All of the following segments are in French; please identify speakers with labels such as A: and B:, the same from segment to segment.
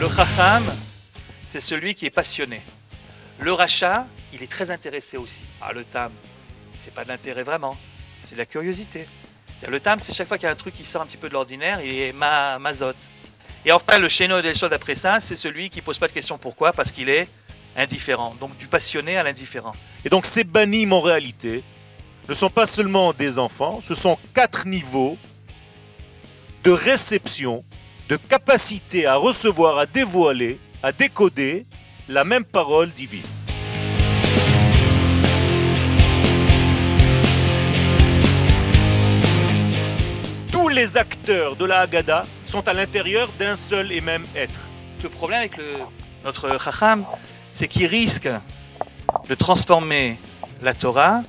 A: Le chacham, c'est celui qui est passionné. Le rachat, il est très intéressé aussi. Ah, le tam, c'est pas de l'intérêt vraiment, c'est de la curiosité. Le tam, c'est chaque fois qu'il y a un truc qui sort un petit peu de l'ordinaire, il est mazote. Et enfin, le shéno del shod après ça, c'est celui qui pose pas de question pourquoi, parce qu'il est indifférent. Donc du passionné à l'indifférent.
B: Et donc ces banim en réalité ne sont pas seulement des enfants, ce sont 4 niveaux de réception, de capacité à recevoir, à dévoiler, à décoder la même parole divine. Tous les acteurs de la Haggadah sont à l'intérieur d'un seul et même être.
A: Le problème avec notre chacham, c'est qu'il risque de transformer la Torah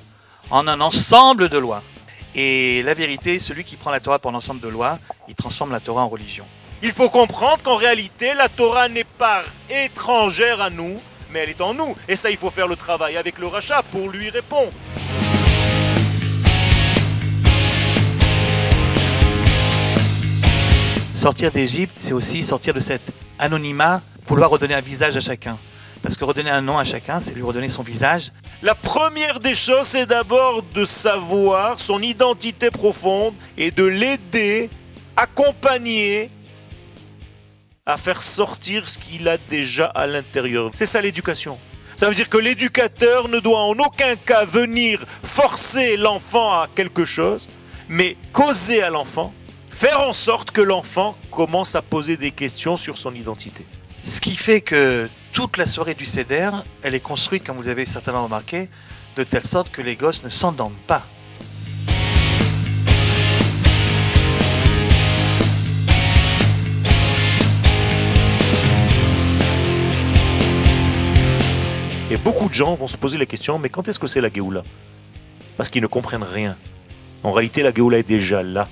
A: en un ensemble de lois. Et la vérité, celui qui prend la Torah pour un ensemble de lois, il transforme la Torah en religion.
B: Il faut comprendre qu'en réalité, la Torah n'est pas étrangère à nous, mais elle est en nous. Et ça, il faut faire le travail avec le rachat pour lui répondre.
A: Sortir d'Égypte, c'est aussi sortir de cet anonymat, vouloir redonner un visage à chacun. Parce que redonner un nom à chacun, c'est lui redonner son visage.
B: La première des choses, c'est d'abord de savoir son identité profonde et de l'aider, accompagner à faire sortir ce qu'il a déjà à l'intérieur. C'est ça l'éducation. Ça veut dire que l'éducateur ne doit en aucun cas venir forcer l'enfant à quelque chose, mais causer à l'enfant, faire en sorte que l'enfant commence à poser des questions sur son identité.
A: Ce qui fait que toute la soirée du Seder, elle est construite, comme vous avez certainement remarqué, de telle sorte que les gosses ne s'endorment pas.
B: Et beaucoup de gens vont se poser la question, mais quand est-ce que c'est la Géoula? Parce qu'ils ne comprennent rien. En réalité, la Géoula est déjà là.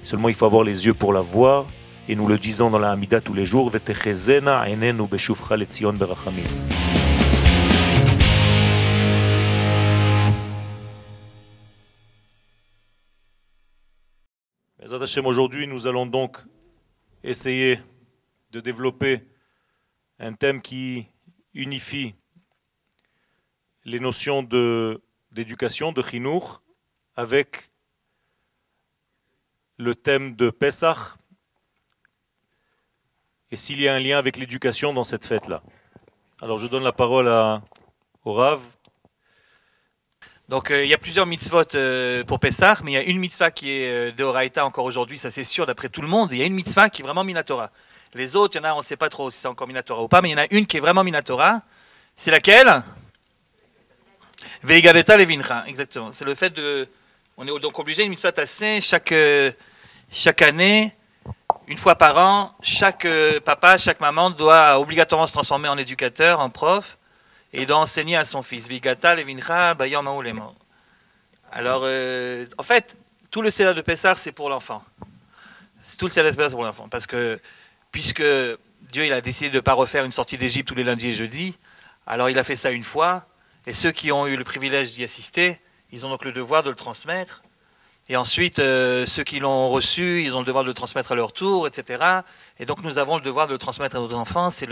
B: Seulement, il faut avoir les yeux pour la voir. Et nous le disons dans la Hamida tous les jours, Vetechezena einenu beshuvcha letzion berachamim. Bezrat Hashem, aujourd'hui, nous allons donc essayer de développer un thème qui unifie les notions d'éducation, de chinour, avec le thème de Pessah. Et s'il y a un lien avec l'éducation dans cette fête-là. Alors je donne la parole au Rav.
A: Donc il y a plusieurs mitzvot pour Pessah, mais il y a une mitzvah qui est de Horaïta encore aujourd'hui, ça c'est sûr d'après tout le monde. Il y a une mitzvah qui est vraiment Minatora. Les autres, il y en a, on ne sait pas trop si c'est encore Minatora ou pas, mais il y en a une qui est vraiment Minatora. C'est laquelle? Veigadeta levincha, exactement. C'est le fait de... On est donc obligé, une mitzvah tassée, chaque année, une fois par an, chaque papa, chaque maman doit obligatoirement se transformer en éducateur, en prof, et doit enseigner à son fils. Vigata levincha bayom ma'ulemo. Alors, en fait, tout le Seder de Pessah, c'est pour l'enfant. Tout le Seder de Pessah, c'est pour l'enfant. Parce que, puisque Dieu il a décidé de ne pas refaire une sortie d'Égypte tous les lundis et jeudis, alors il a fait ça une fois, et ceux qui ont eu le privilège d'y assister, ils ont donc le devoir de le transmettre. Et ensuite, ceux qui l'ont reçu, ils ont le devoir de le transmettre à leur tour, etc. Et donc nous avons le devoir de le transmettre à nos enfants. C'est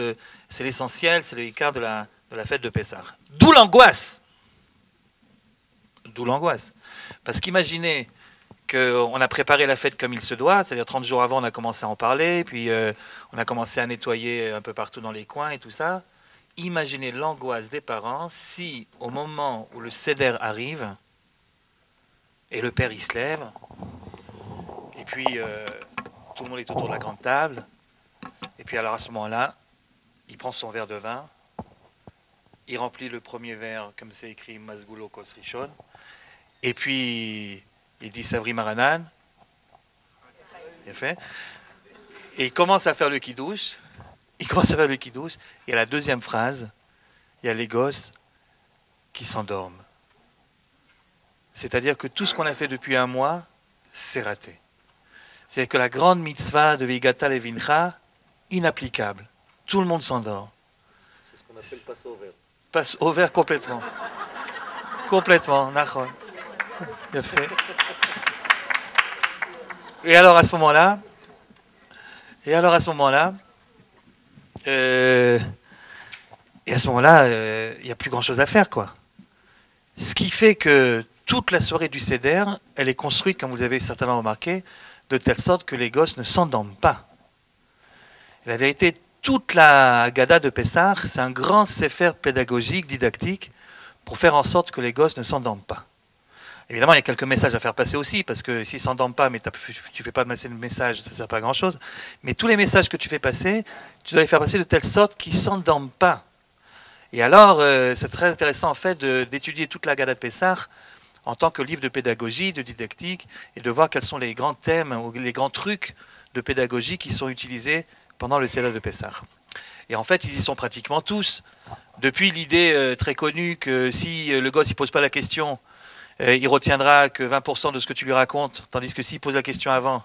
A: l'essentiel, c'est le écart de la fête de Pessah. D'où l'angoisse. D'où l'angoisse. Parce qu'imaginez qu'on a préparé la fête comme il se doit, c'est-à-dire 30 jours avant, on a commencé à en parler, puis on a commencé à nettoyer un peu partout dans les coins et tout ça. Imaginez l'angoisse des parents si, au moment où le Seder arrive, et le père, il se lève, et puis tout le monde est autour de la grande table, et puis alors à ce moment-là, il prend son verre de vin, il remplit le premier verre, comme c'est écrit, Mazgulo Kos Rishon, et puis il dit Savri Maranan, bien fait, et il commence à faire le kidouche, et à la deuxième phrase, il y a les gosses qui s'endorment. C'est-à-dire que tout ce qu'on a fait depuis un mois, c'est raté. C'est-à-dire que la grande mitzvah de Vigata Levincha, inapplicable. Tout le monde s'endort.
B: C'est ce qu'on appelle passer au vert.
A: Passe au vert complètement. Complètement, nachon. Bien fait. Et alors à ce moment-là, et à ce moment-là, il n'y a plus grand-chose à faire, quoi. Ce qui fait que toute la soirée du Seder, elle est construite, comme vous avez certainement remarqué, de telle sorte que les gosses ne s'endorment pas. Et la vérité, toute la Haggadah de Pessah, c'est un grand sefer pédagogique, didactique, pour faire en sorte que les gosses ne s'endorment pas. Évidemment, il y a quelques messages à faire passer aussi, parce que s'ils ne s'endorment pas, mais tu ne fais pas passer le message, ça ne sert pas à grand-chose. Mais tous les messages que tu fais passer, tu dois les faire passer de telle sorte qu'ils ne s'endorment pas. Et alors, c'est très intéressant en fait d'étudier toute la Haggadah de Pessah en tant que livre de pédagogie, de didactique, et de voir quels sont les grands thèmes ou les grands trucs de pédagogie qui sont utilisés pendant le Seder de Pessah. Et en fait, ils y sont pratiquement tous. Depuis l'idée très connue que si le gosse ne pose pas la question, il retiendra que 20% de ce que tu lui racontes, tandis que s'il pose la question avant,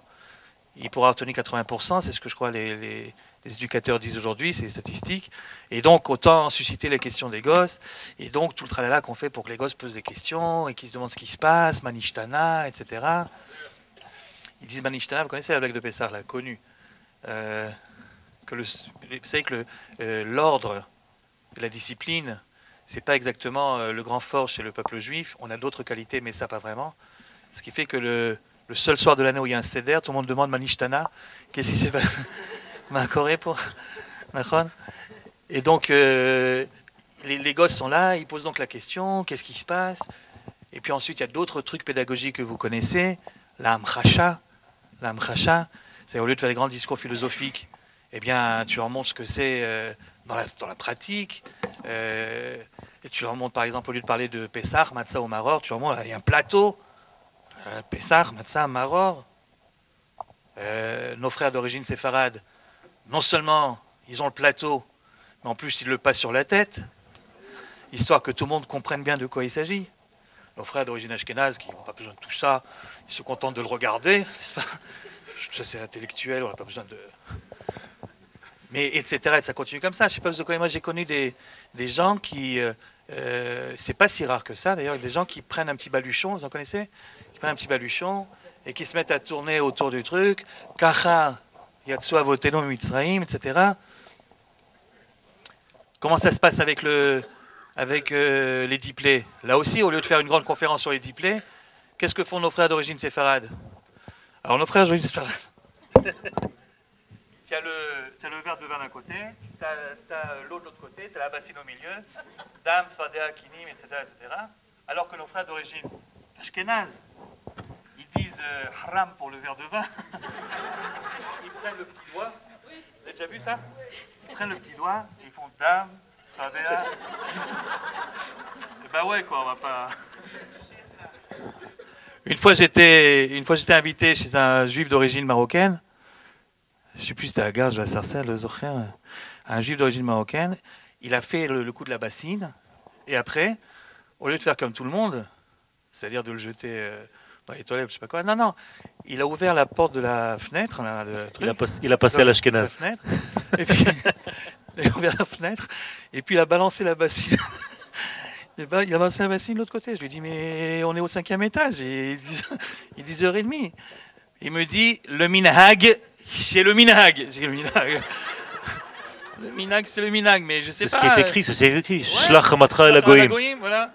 A: il pourra retenir 80%, c'est ce que je crois les éducateurs disent aujourd'hui, c'est les statistiques. Et donc, autant susciter les questions des gosses, et donc tout le tralala qu'on fait pour que les gosses posent des questions, et qu'ils se demandent ce qui se passe, Manishtana, etc. Ils disent Manishtana, vous connaissez la blague de Pessah, la connue. Vous savez que l'ordre de la discipline, c'est pas exactement le grand fort chez le peuple juif. On a d'autres qualités, mais ça pas vraiment. Ce qui fait que le seul soir de l'année où il y a un seder, tout le monde demande Manishtana. Qu'est-ce qui s'est passé? Et donc, les gosses sont là, ils posent donc la question, qu'est-ce qui se passe? Et puis ensuite, il y a d'autres trucs pédagogiques que vous connaissez. La hamchacha, c'est au lieu de faire des grands discours philosophiques, eh bien, tu leur montres ce que c'est dans la pratique. Et tu leur montres, par exemple, au lieu de parler de Pessah, Matzah ou Maror, tu leur montres, il y a un plateau. Pessah, Matzah, Maror. Nos frères d'origine séfarade, non seulement ils ont le plateau, mais en plus ils le passent sur la tête, histoire que tout le monde comprenne bien de quoi il s'agit. Nos frères d'origine ashkénaze, qui n'ont pas besoin de tout ça, ils se contentent de le regarder, n'est-ce pas? Ça c'est intellectuel, on n'a pas besoin de... Mais etc. Et ça continue comme ça. Je ne sais pas si vous connaissez, moi j'ai connu des gens qui... c'est pas si rare que ça d'ailleurs, des gens qui prennent un petit baluchon, vous en connaissez? Qui prennent un petit baluchon et qui se mettent à tourner autour du truc. Kacha, Yatsu Avotenu Mitzraim, etc. Comment ça se passe avec les diplés? Là aussi, au lieu de faire une grande conférence sur les diplés, qu'est-ce que font nos frères d'origine séfarade? Alors nos frères d'origine séfarade... Tu as le verre de vin d'un côté, tu as l'eau de l'autre côté, tu as la bassine au milieu, Dam, Svadea, Kinim, etc., etc. Alors que nos frères d'origine ashkénaze, ils disent haram pour le verre de vin. Ils prennent le petit doigt. Vous avez déjà vu ça? Ils prennent le petit doigt et ils font Dam, Svadea. Et ben ouais, quoi, on va pas. Une fois, j'étais invité chez un juif d'origine marocaine. Je ne sais plus si c'était à Garges, à Sarcelles, le Zocher, un juif d'origine marocaine. Il a fait le coup de la bassine. Et après, au lieu de faire comme tout le monde, c'est-à-dire de le jeter dans les toilettes, je ne sais pas quoi, non, il a ouvert la porte de la fenêtre. Là,
B: il a passé à l'ashkénaze.
A: Il a ouvert la fenêtre, et puis il a balancé la bassine. Il a balancé la bassine de l'autre côté. Je lui ai dit, mais on est au 5e étage, il est 10h30. Il me dit, le minhag, c'est le minhag. J'ai le minhag. Le minhag, c'est le minhag, mais je sais pas.
B: C'est ce qui est écrit, c'est écrit. Shlach hamatra el hagoyim.
A: Voilà.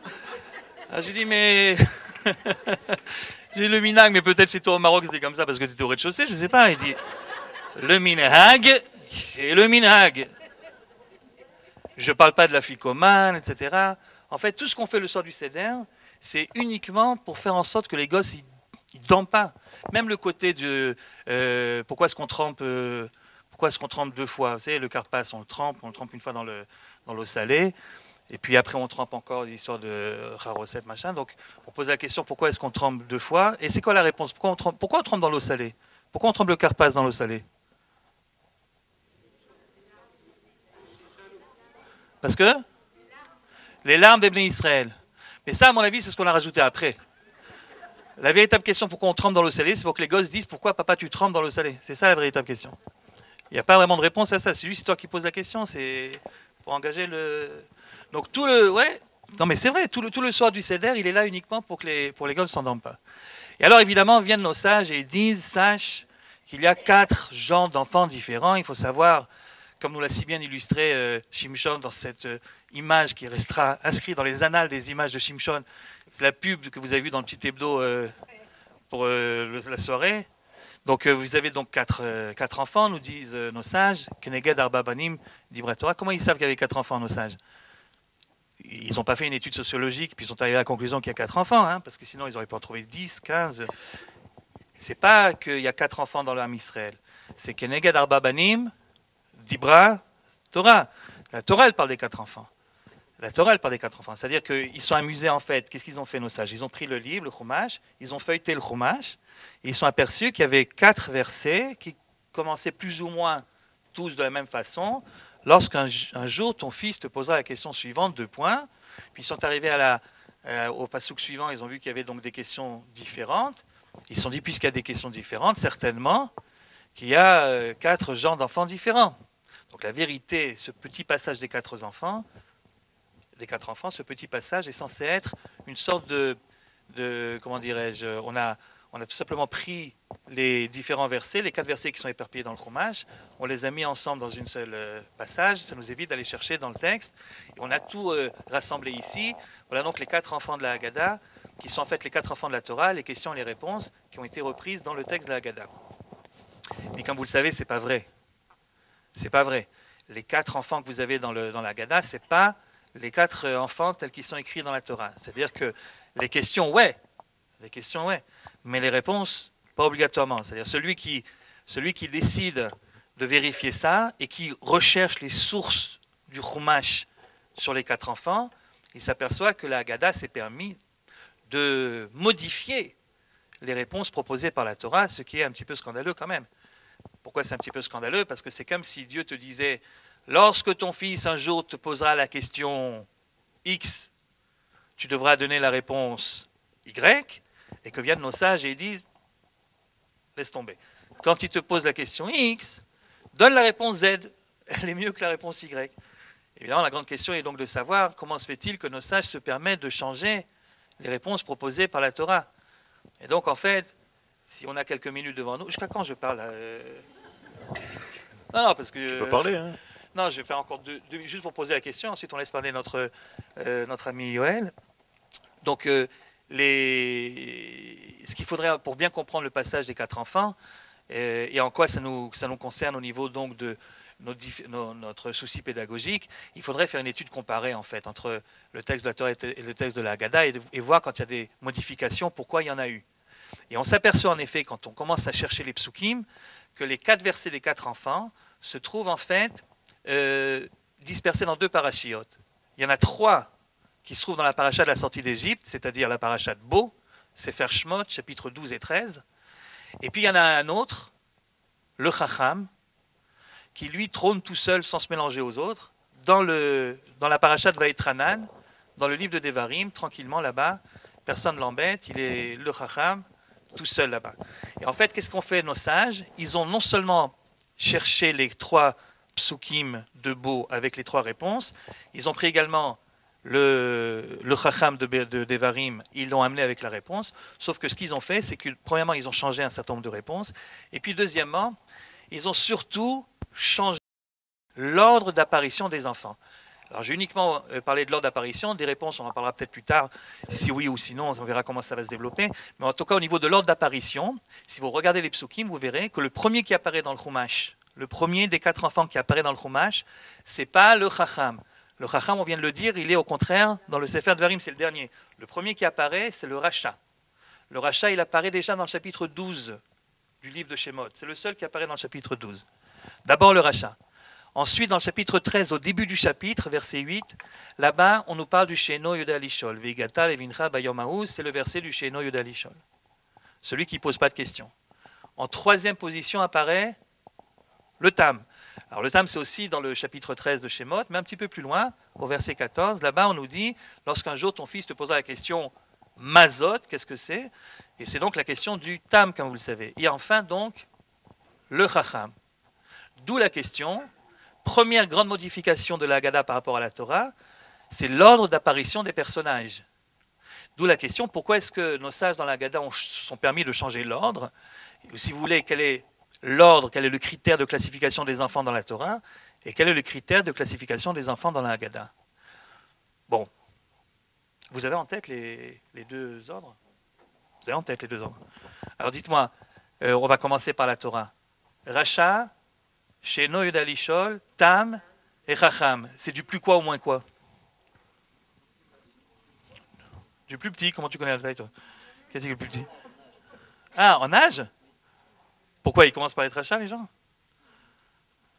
A: J'ai dit, mais... J'ai le minhag, mais peut-être chez toi au Maroc, c'était comme ça parce que c'était au rez-de-chaussée, je sais pas. Il dit, le minhag, c'est le minhag. Je parle pas de la ficomane, etc. En fait, tout ce qu'on fait le soir du Seder, c'est uniquement pour faire en sorte que les gosses, ils dorment pas. Même le côté de pourquoi est-ce qu'on trempe 2 fois? Vous savez, le carpas, on le trempe une fois dans l'eau salée, et puis après on trempe encore l'histoire de Haroset, machin. Donc on pose la question pourquoi est-ce qu'on trempe 2 fois? Et c'est quoi la réponse? Pourquoi on trempe dans l'eau salée? Pourquoi on trempe le carpas dans l'eau salée? Parce que les larmes des Bnei Israël. Mais ça, à mon avis, c'est ce qu'on a rajouté après. La véritable question pourquoi on trempe dans l'eau salée, c'est pour que les gosses disent pourquoi papa tu trempes dans l'eau salée. C'est ça la véritable question. Il n'y a pas vraiment de réponse à ça, c'est juste toi qui poses la question, c'est pour engager le... Donc tout le... Ouais, non mais c'est vrai, tout le soir du Seder, il est là uniquement pour que les gosses ne s'endorment pas. Et alors évidemment viennent nos sages et ils disent, sache qu'il y a 4 genres d'enfants différents, il faut savoir comme nous l'a si bien illustré Shimshon dans cette image qui restera inscrite dans les annales des images de Shimshon. C'est la pub que vous avez vue dans le petit hebdo pour la soirée. Donc vous avez donc quatre enfants, nous disent nos sages. Keneged Arba Banim d'Ibra Torah. Comment ils savent qu'il y avait 4 enfants, nos sages? Ils n'ont pas fait une étude sociologique, puis ils sont arrivés à la conclusion qu'il y a 4 enfants, hein, parce que sinon ils auraient pu en trouver 10, 15. C'est pas qu'il y a 4 enfants dans l'âme Israël. C'est Keneged Arba Banim d'Ibra Torah. La Torah, elle parle des 4 enfants. La Torah, elle parle des 4 enfants. C'est-à-dire qu'ils sont amusés, en fait. Qu'est-ce qu'ils ont fait, nos sages? Ils ont pris le livre, le Chumash, ils ont feuilleté le Chumash, et ils sont aperçus qu'il y avait 4 versets qui commençaient plus ou moins tous de la même façon. Lorsqu'un jour, ton fils te posera la question suivante, 2 points, puis ils sont arrivés au passouk suivant, ils ont vu qu'il y avait donc des questions différentes. Ils se sont dit, puisqu'il y a des questions différentes, certainement qu'il y a 4 genres d'enfants différents. Donc la vérité, ce petit passage des 4 enfants, ce petit passage est censé être une sorte de comment dirais-je, on a tout simplement pris les différents versets, les 4 versets qui sont éparpillés dans le Chumash, on les a mis ensemble dans une seule passage, ça nous évite d'aller chercher dans le texte, et on a tout rassemblé ici. Voilà donc les 4 enfants de la Haggadah, qui sont en fait les 4 enfants de la Torah, les questions et les réponses qui ont été reprises dans le texte de la Haggadah. Mais comme vous le savez, c'est pas vrai. C'est pas vrai. Les 4 enfants que vous avez dans la Haggadah, c'est pas les 4 enfants tels qu'ils sont écrits dans la Torah. C'est-à-dire que les questions, ouais, mais les réponses, pas obligatoirement. C'est-à-dire celui qui décide de vérifier ça et qui recherche les sources du Chumash sur les 4 enfants, il s'aperçoit que la Haggadah s'est permis de modifier les réponses proposées par la Torah, ce qui est un petit peu scandaleux quand même. Pourquoi c'est un petit peu scandaleux? Parce que c'est comme si Dieu te disait: lorsque ton fils un jour te posera la question X, tu devras donner la réponse Y, et que viennent nos sages et ils disent: laisse tomber. Quand il te pose la question X, donne la réponse Z, elle est mieux que la réponse Y. Évidemment, la grande question est donc de savoir comment se fait-il que nos sages se permettent de changer les réponses proposées par la Torah. Et donc, en fait, si on a quelques minutes devant nous, jusqu'à quand je parle Non, parce que...
B: Tu peux parler, hein.
A: Non, je vais faire encore 2 minutes juste pour poser la question, ensuite on laisse parler notre ami Yoël. Donc, ce qu'il faudrait, pour bien comprendre le passage des 4 enfants, et en quoi ça nous concerne au niveau donc de notre souci pédagogique, il faudrait faire une étude comparée en fait entre le texte de la Torah et le texte de la Haggadah et voir quand il y a des modifications, pourquoi il y en a eu. Et on s'aperçoit en effet, quand on commence à chercher les psukim, que les 4 versets des 4 enfants se trouvent en fait dispersés dans 2 parachiotes. Il y en a 3 qui se trouvent dans la paracha de la sortie d'Égypte, c'est-à-dire la paracha de Bo, Sefer Shemot, chapitres 12 et 13. Et puis il y en a un autre, le Chacham, qui lui trône tout seul sans se mélanger aux autres, dans la paracha de Vaïtranan, dans le livre de Devarim, tranquillement là-bas, personne ne l'embête, il est le Chacham, tout seul là-bas. Et en fait, qu'est-ce qu'ont fait nos sages? Ils ont non seulement cherché les 3 psukim de Bo avec les 3 réponses, ils ont pris également le Chacham de Devarim, ils l'ont amené avec la réponse, sauf que ce qu'ils ont fait, c'est que premièrement, ils ont changé un certain nombre de réponses, et puis deuxièmement, ils ont surtout changé l'ordre d'apparition des enfants. Alors j'ai uniquement parlé de l'ordre d'apparition, des réponses on en parlera peut-être plus tard, si oui ou sinon, on verra comment ça va se développer, mais en tout cas au niveau de l'ordre d'apparition, si vous regardez les psukim, vous verrez que le premier qui apparaît dans le Chumash, le premier des 4 enfants qui apparaît dans le Chumash, c'est pas le Chacham. Le Chacham, on vient de le dire, il est au contraire dans le Sefer Devarim, c'est le dernier. Le premier qui apparaît, c'est le Racha. Le Racha, il apparaît déjà dans le chapitre 12 du livre de Shemot. C'est le seul qui apparaît dans le chapitre 12. D'abord le Racha. Ensuite, dans le chapitre 13, au début du chapitre, verset 8, là-bas, on nous parle du Sheno Yoda Lishol. Veigata levincha bayom hahu, c'est le verset du Sheno Yoda Lishol. Celui qui ne pose pas de questions. En 3e position apparaît le Tam. Alors le Tam, c'est aussi dans le chapitre 13 de Shemot, mais un petit peu plus loin, au verset 14. Là-bas, on nous dit, lorsqu'un jour ton fils te posera la question Mazot, qu'est-ce que c'est? Et c'est donc la question du Tam, comme vous le savez. Et enfin, donc, le Chacham. D'où la question, première grande modification de la Haggadah par rapport à la Torah, c'est l'ordre d'apparition des personnages. D'où la question, pourquoi est-ce que nos sages dans la Haggadah sont permis de changer l'ordre? Si vous voulez, quel est l'ordre, quel est le critère de classification des enfants dans la Torah? Et quel est le critère de classification des enfants dans la Haggadah? Bon, vous avez en tête les deux ordres? Vous avez en tête les deux ordres? Alors dites-moi, on va commencer par la Torah. Racha, Sheno Yodalishol, Tam et Chacham. C'est du plus quoi au moins quoi? Du plus petit, comment tu connais la taille toi? Qu'est-ce que c'est le plus petit? Ah, en âge? Pourquoi ils commencent par être Racha les gens?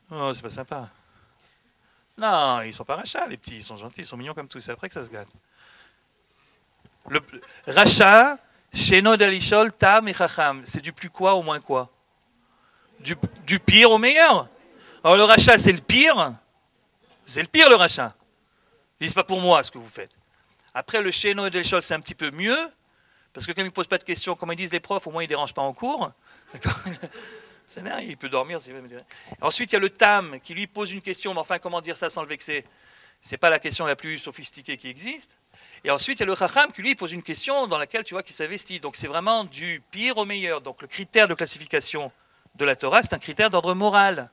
A: Oh, c'est pas sympa. Non, ils sont pas rachats, les petits, ils sont gentils, ils sont mignons comme tout, c'est après que ça se gâte. Le Racha, Sheno Dalishol, Tam et Chacham, c'est du plus quoi au moins quoi? Du pire au meilleur. Alors le Racha, c'est le pire le Racha. C'est pas pour moi ce que vous faites. Après le Sheno Dalishol, c'est un petit peu mieux, parce que comme ils ne posent pas de questions, comme ils disent les profs, au moins ils ne dérangent pas en cours. C'est bien, il peut dormir. Ensuite, il y a le Tam qui lui pose une question, mais enfin, comment dire ça sans le vexer? C'est pas la question la plus sophistiquée qui existe. Et ensuite, il y a le Chacham qui lui pose une question dans laquelle tu vois qu'il s'investit. Donc, c'est vraiment du pire au meilleur. Donc, le critère de classification de la Torah, c'est un critère d'ordre moral.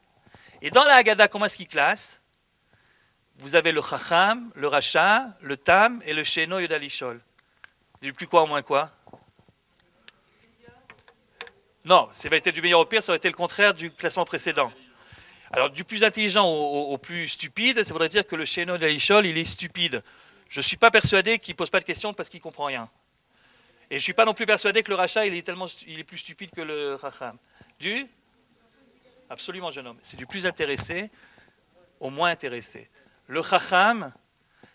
A: Et dans la Haggadah, comment est-ce qu'il classe? Vous avez le Chacham, le Racha, le Tam et le Sheno Yodalishol. Du plus quoi au moins quoi? Non, ça va être du meilleur au pire, ça aurait été le contraire du classement précédent. Alors, du plus intelligent au plus stupide, ça voudrait dire que le Sheno Dalishol, il est stupide. Je ne suis pas persuadé qu'il ne pose pas de questions parce qu'il ne comprend rien. Et je ne suis pas non plus persuadé que le Racha, il est plus stupide que le Chacham. Absolument, jeune homme. C'est du plus intéressé au moins intéressé. Le Chacham,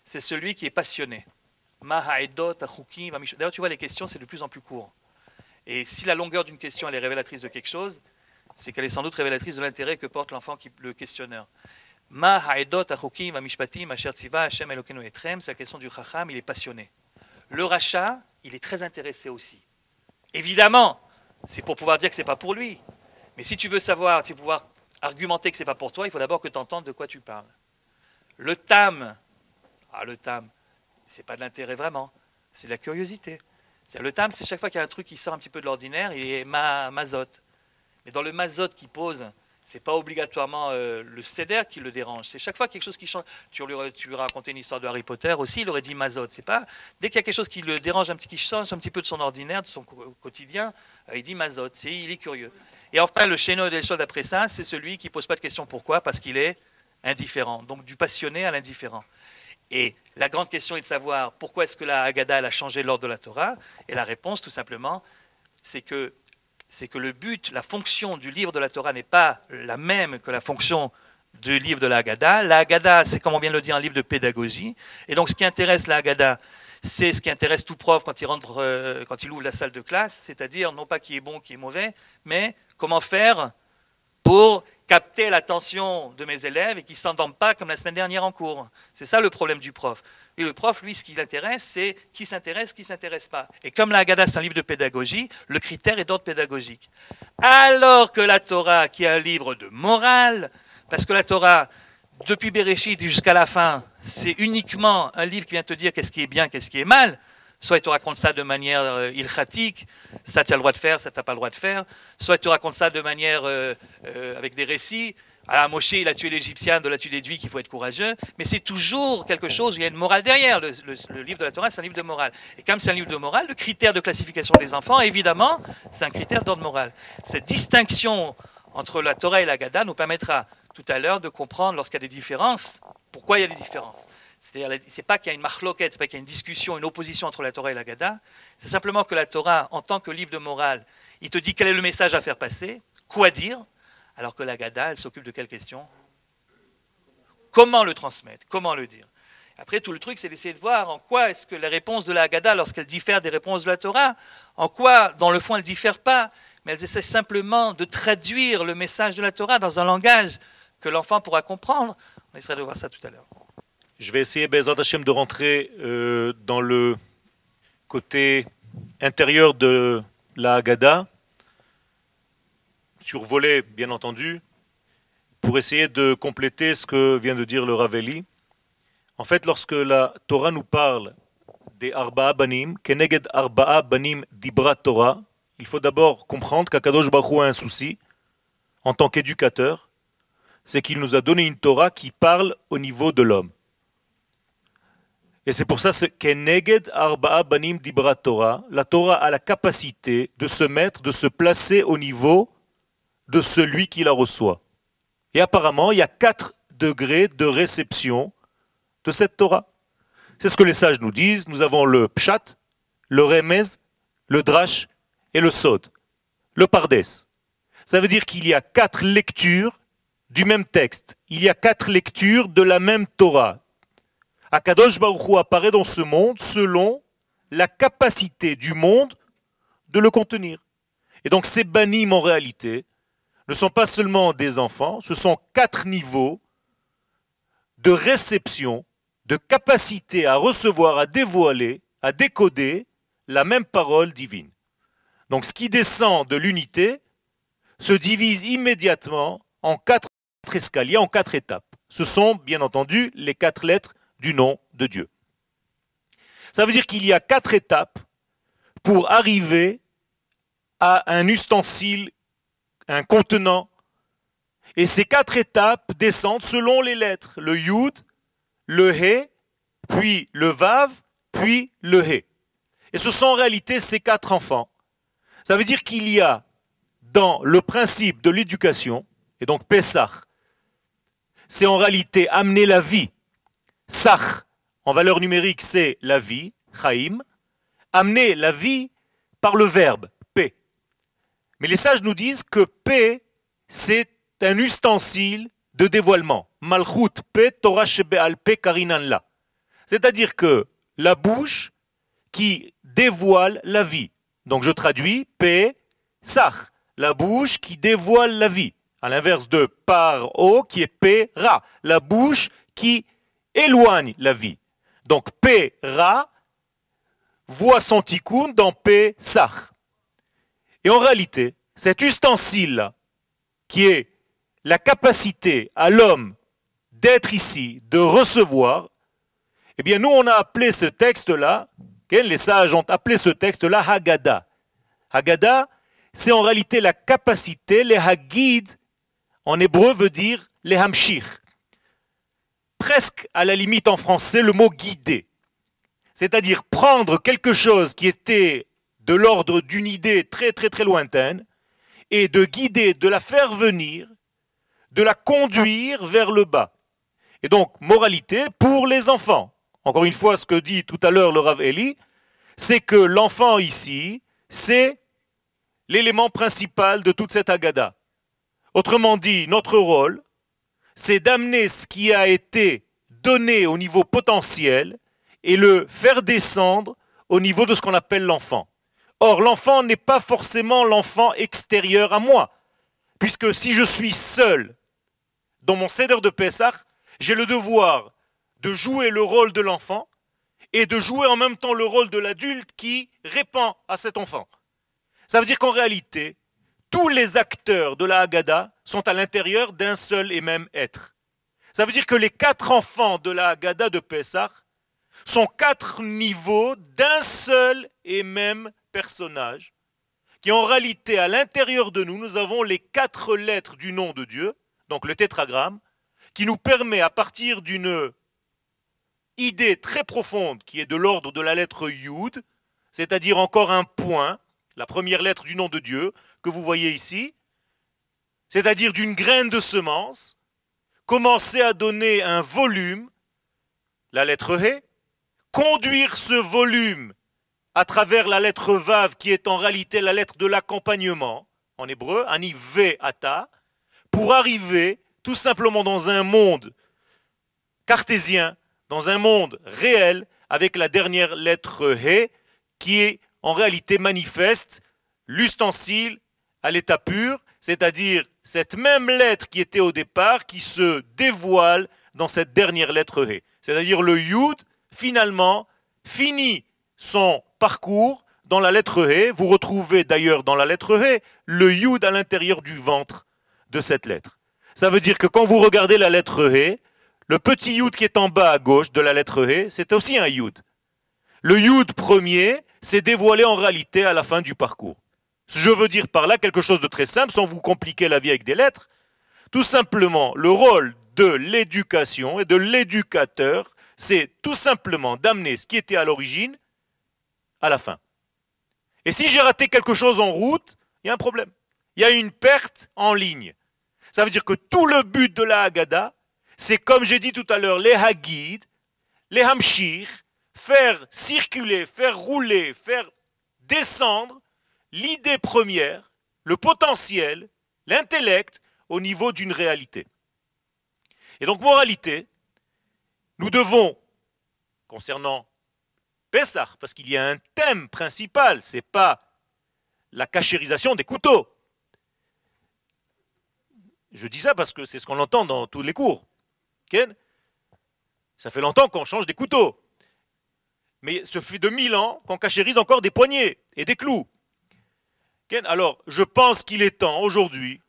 A: c'est celui qui est passionné. D'ailleurs, tu vois, les questions, c'est de plus en plus court. Et si la longueur d'une question elle est révélatrice de quelque chose, c'est qu'elle est sans doute révélatrice de l'intérêt que porte l'enfant, le questionneur. C'est la question du Chacham, il est passionné. Le Racha, il est très intéressé aussi. Évidemment, c'est pour pouvoir dire que ce n'est pas pour lui. Mais si tu veux savoir, si tu veux pouvoir argumenter que ce n'est pas pour toi, il faut d'abord que tu entendes de quoi tu parles. Le Tam, ce n'est pas de l'intérêt vraiment, c'est de la curiosité. Le Tam, c'est chaque fois qu'il y a un truc qui sort un petit peu de l'ordinaire, il est mazot. Mais dans le mazot qu'il pose, ce n'est pas obligatoirement le seder qui le dérange. C'est chaque fois quelque chose qui change. Tu lui racontais une histoire de Harry Potter aussi, il aurait dit mazot. C'est pas dès qu'il y a quelque chose qui le dérange un petit, qui change un petit peu de son ordinaire, de son quotidien, il dit mazot. Il est curieux. Et enfin, le Sheno Dalishol après ça, c'est celui qui ne pose pas de question. Pourquoi? Parce qu'il est indifférent. Donc du passionné à l'indifférent. Et la grande question est de savoir pourquoi est-ce que la Haggadah a changé l'ordre de la Torah. Et la réponse, tout simplement, c'est que le but, la fonction du livre de la Torah n'est pas la même que la fonction du livre de la Haggadah. La Haggadah, c'est comme on vient de le dire, un livre de pédagogie. Et donc ce qui intéresse la Haggadah, c'est ce qui intéresse tout prof quand il rentre, quand il ouvre la salle de classe, c'est-à-dire non pas qui est bon, qui est mauvais, mais comment faire pour capter l'attention de mes élèves et qu'ils ne s'endorment pas comme la semaine dernière en cours. C'est ça le problème du prof. Et le prof, lui, ce qui l'intéresse, c'est qui s'intéresse pas. Et comme la Haggadah, c'est un livre de pédagogie, le critère est d'ordre pédagogique. Alors que la Torah, qui est un livre de morale, parce que la Torah, depuis Bereshit jusqu'à la fin, c'est uniquement un livre qui vient te dire qu'est-ce qui est bien, qu'est-ce qui est mal. Soit il te raconte ça de manière ilchatique, ça tu as le droit de faire, ça tu n'as pas le droit de faire. Soit il te raconte ça de manière avec des récits. Ah, Moshe, il a tué l'Égyptien, de là tu déduis qu'il faut être courageux. Mais c'est toujours quelque chose où il y a une morale derrière. Le livre de la Torah, c'est un livre de morale. Et comme c'est un livre de morale, le critère de classification des enfants, évidemment, c'est un critère d'ordre moral. Cette distinction entre la Torah et la Haggadah nous permettra tout à l'heure de comprendre lorsqu'il y a des différences, pourquoi il y a des différences. C'est-à-dire, c'est pas qu'il y a une marloquette, c'est pas qu'il y a une discussion, une opposition entre la Torah et la Haggadah. C'est simplement que la Torah, en tant que livre de morale, il te dit quel est le message à faire passer, quoi dire, alors que la Haggadah, elle s'occupe de quelle question? Comment le transmettre, comment le dire. Après, tout le truc, c'est d'essayer de voir en quoi est-ce que les réponses de la Haggadah, lorsqu'elles diffèrent des réponses de la Torah, en quoi, dans le fond, elles ne diffèrent pas, mais elles essaient simplement de traduire le message de la Torah dans un langage que l'enfant pourra comprendre. On essaierait de voir ça tout à l'heure.
B: Je vais essayer, Bezrat Hashem, de rentrer dans le côté intérieur de la Haggadah, survolé, bien entendu, pour essayer de compléter ce que vient de dire le Rav Eli. En fait, lorsque la Torah nous parle des Arba'a Banim, Keneged Arba'a Banim Dibra Torah, il faut d'abord comprendre qu'Akadosh Baruch Hu a un souci, en tant qu'éducateur, c'est qu'il nous a donné une Torah qui parle au niveau de l'homme. Et c'est pour ça que Keneged Arba'a Banim Dibra Torah, la Torah a la capacité de se mettre, de se placer au niveau de celui qui la reçoit. Et apparemment, il y a 4 degrés de réception de cette Torah. C'est ce que les sages nous disent. Nous avons le Pshat, le Remez, le Drash et le Sod, le Pardes. Ça veut dire qu'il y a 4 lectures du même texte. Il y a 4 lectures de la même Torah. Akadosh Baruch Hu apparaît dans ce monde selon la capacité du monde de le contenir. Et donc ces banim en réalité ne sont pas seulement des enfants, ce sont 4 niveaux de réception, de capacité à recevoir, à dévoiler, à décoder la même parole divine. Donc ce qui descend de l'unité se divise immédiatement en 4 escaliers, en 4 étapes. Ce sont bien entendu les 4 lettres du nom de Dieu. Ça veut dire qu'il y a 4 étapes pour arriver à un ustensile, un contenant. Et ces 4 étapes descendent selon les lettres. Le Yud, le He, puis le Vav, puis le He. Et ce sont en réalité ces 4 enfants. Ça veut dire qu'il y a dans le principe de l'éducation, et donc Pessah, c'est en réalité amener la vie. Sach, en valeur numérique, c'est la vie, Chaim. Amener la vie par le verbe, P. Mais les sages nous disent que P, c'est un ustensile de dévoilement. Malchut P, Torah Shebe'al P, Karinan La. C'est-à-dire que la bouche qui dévoile la vie. Donc je traduis P, Sach, la bouche qui dévoile la vie. À l'inverse de par O, qui est P, Ra, la bouche qui éloigne la vie. Donc P, Ra, voit son tikkun dans P, Sach. Et en réalité, cet ustensile-là, qui est la capacité à l'homme d'être ici, de recevoir, eh bien nous on a appelé ce texte-là, les sages ont appelé ce texte-là Haggadah. Haggadah, c'est en réalité la capacité, les Hagid, en hébreu veut dire les Hamshir. Presque à la limite en français le mot guider. C'est-à-dire prendre quelque chose qui était de l'ordre d'une idée très très très lointaine et de guider, de la faire venir, de la conduire vers le bas. Et donc, moralité pour les enfants. Encore une fois, ce que dit tout à l'heure le Rav Eli, c'est que l'enfant ici, c'est l'élément principal de toute cette Haggadah. Autrement dit, notre rôle, c'est d'amener ce qui a été donné au niveau potentiel et le faire descendre au niveau de ce qu'on appelle l'enfant. Or, l'enfant n'est pas forcément l'enfant extérieur à moi, puisque si je suis seul dans mon Seder de Pessah, j'ai le devoir de jouer le rôle de l'enfant et de jouer en même temps le rôle de l'adulte qui répond à cet enfant. Ça veut dire qu'en réalité, tous les acteurs de la Haggadah sont à l'intérieur d'un seul et même être. Ça veut dire que les 4 enfants de la Haggadah de Pessah sont 4 niveaux d'un seul et même personnage, qui en réalité, à l'intérieur de nous, nous avons les 4 lettres du nom de Dieu, donc le tétragramme, qui nous permet, à partir d'une idée très profonde, qui est de l'ordre de la lettre Yud, c'est-à-dire encore un point, la première lettre du nom de Dieu, que vous voyez ici, c'est-à-dire d'une graine de semence, commencer à donner un volume, la lettre He, conduire ce volume à travers la lettre Vav, qui est en réalité la lettre de l'accompagnement, en hébreu, Ani Ve Ata, pour arriver tout simplement dans un monde cartésien, dans un monde réel, avec la dernière lettre He, qui est en réalité manifeste l'ustensile à l'état pur, c'est-à-dire cette même lettre qui était au départ, qui se dévoile dans cette dernière lettre He. C'est-à-dire le Yud, finalement, finit son parcours dans la lettre He. Vous retrouvez d'ailleurs dans la lettre He le Yud à l'intérieur du ventre de cette lettre. Ça veut dire que quand vous regardez la lettre He, le petit Yud qui est en bas à gauche de la lettre He, c'est aussi un Yud. Le Yud premier s'est dévoilé en réalité à la fin du parcours. Je veux dire par là quelque chose de très simple, sans vous compliquer la vie avec des lettres. Tout simplement, le rôle de l'éducation et de l'éducateur, c'est tout simplement d'amener ce qui était à l'origine à la fin. Et si j'ai raté quelque chose en route, il y a un problème. Il y a une perte en ligne. Ça veut dire que tout le but de la Haggadah, c'est comme j'ai dit tout à l'heure, les Hagid, les Hamshir, faire circuler, faire rouler, faire descendre l'idée première, le potentiel, l'intellect au niveau d'une réalité. Et donc, moralité, nous devons, concernant Pessah, parce qu'il y a un thème principal, ce n'est pas la cachérisation des couteaux. Je dis ça parce que c'est ce qu'on entend dans tous les cours. Ça fait longtemps qu'on change des couteaux. Mais ça fait de 1000 ans qu'on cachérise encore des poignets et des clous. Alors, je pense qu'il est temps aujourd'hui,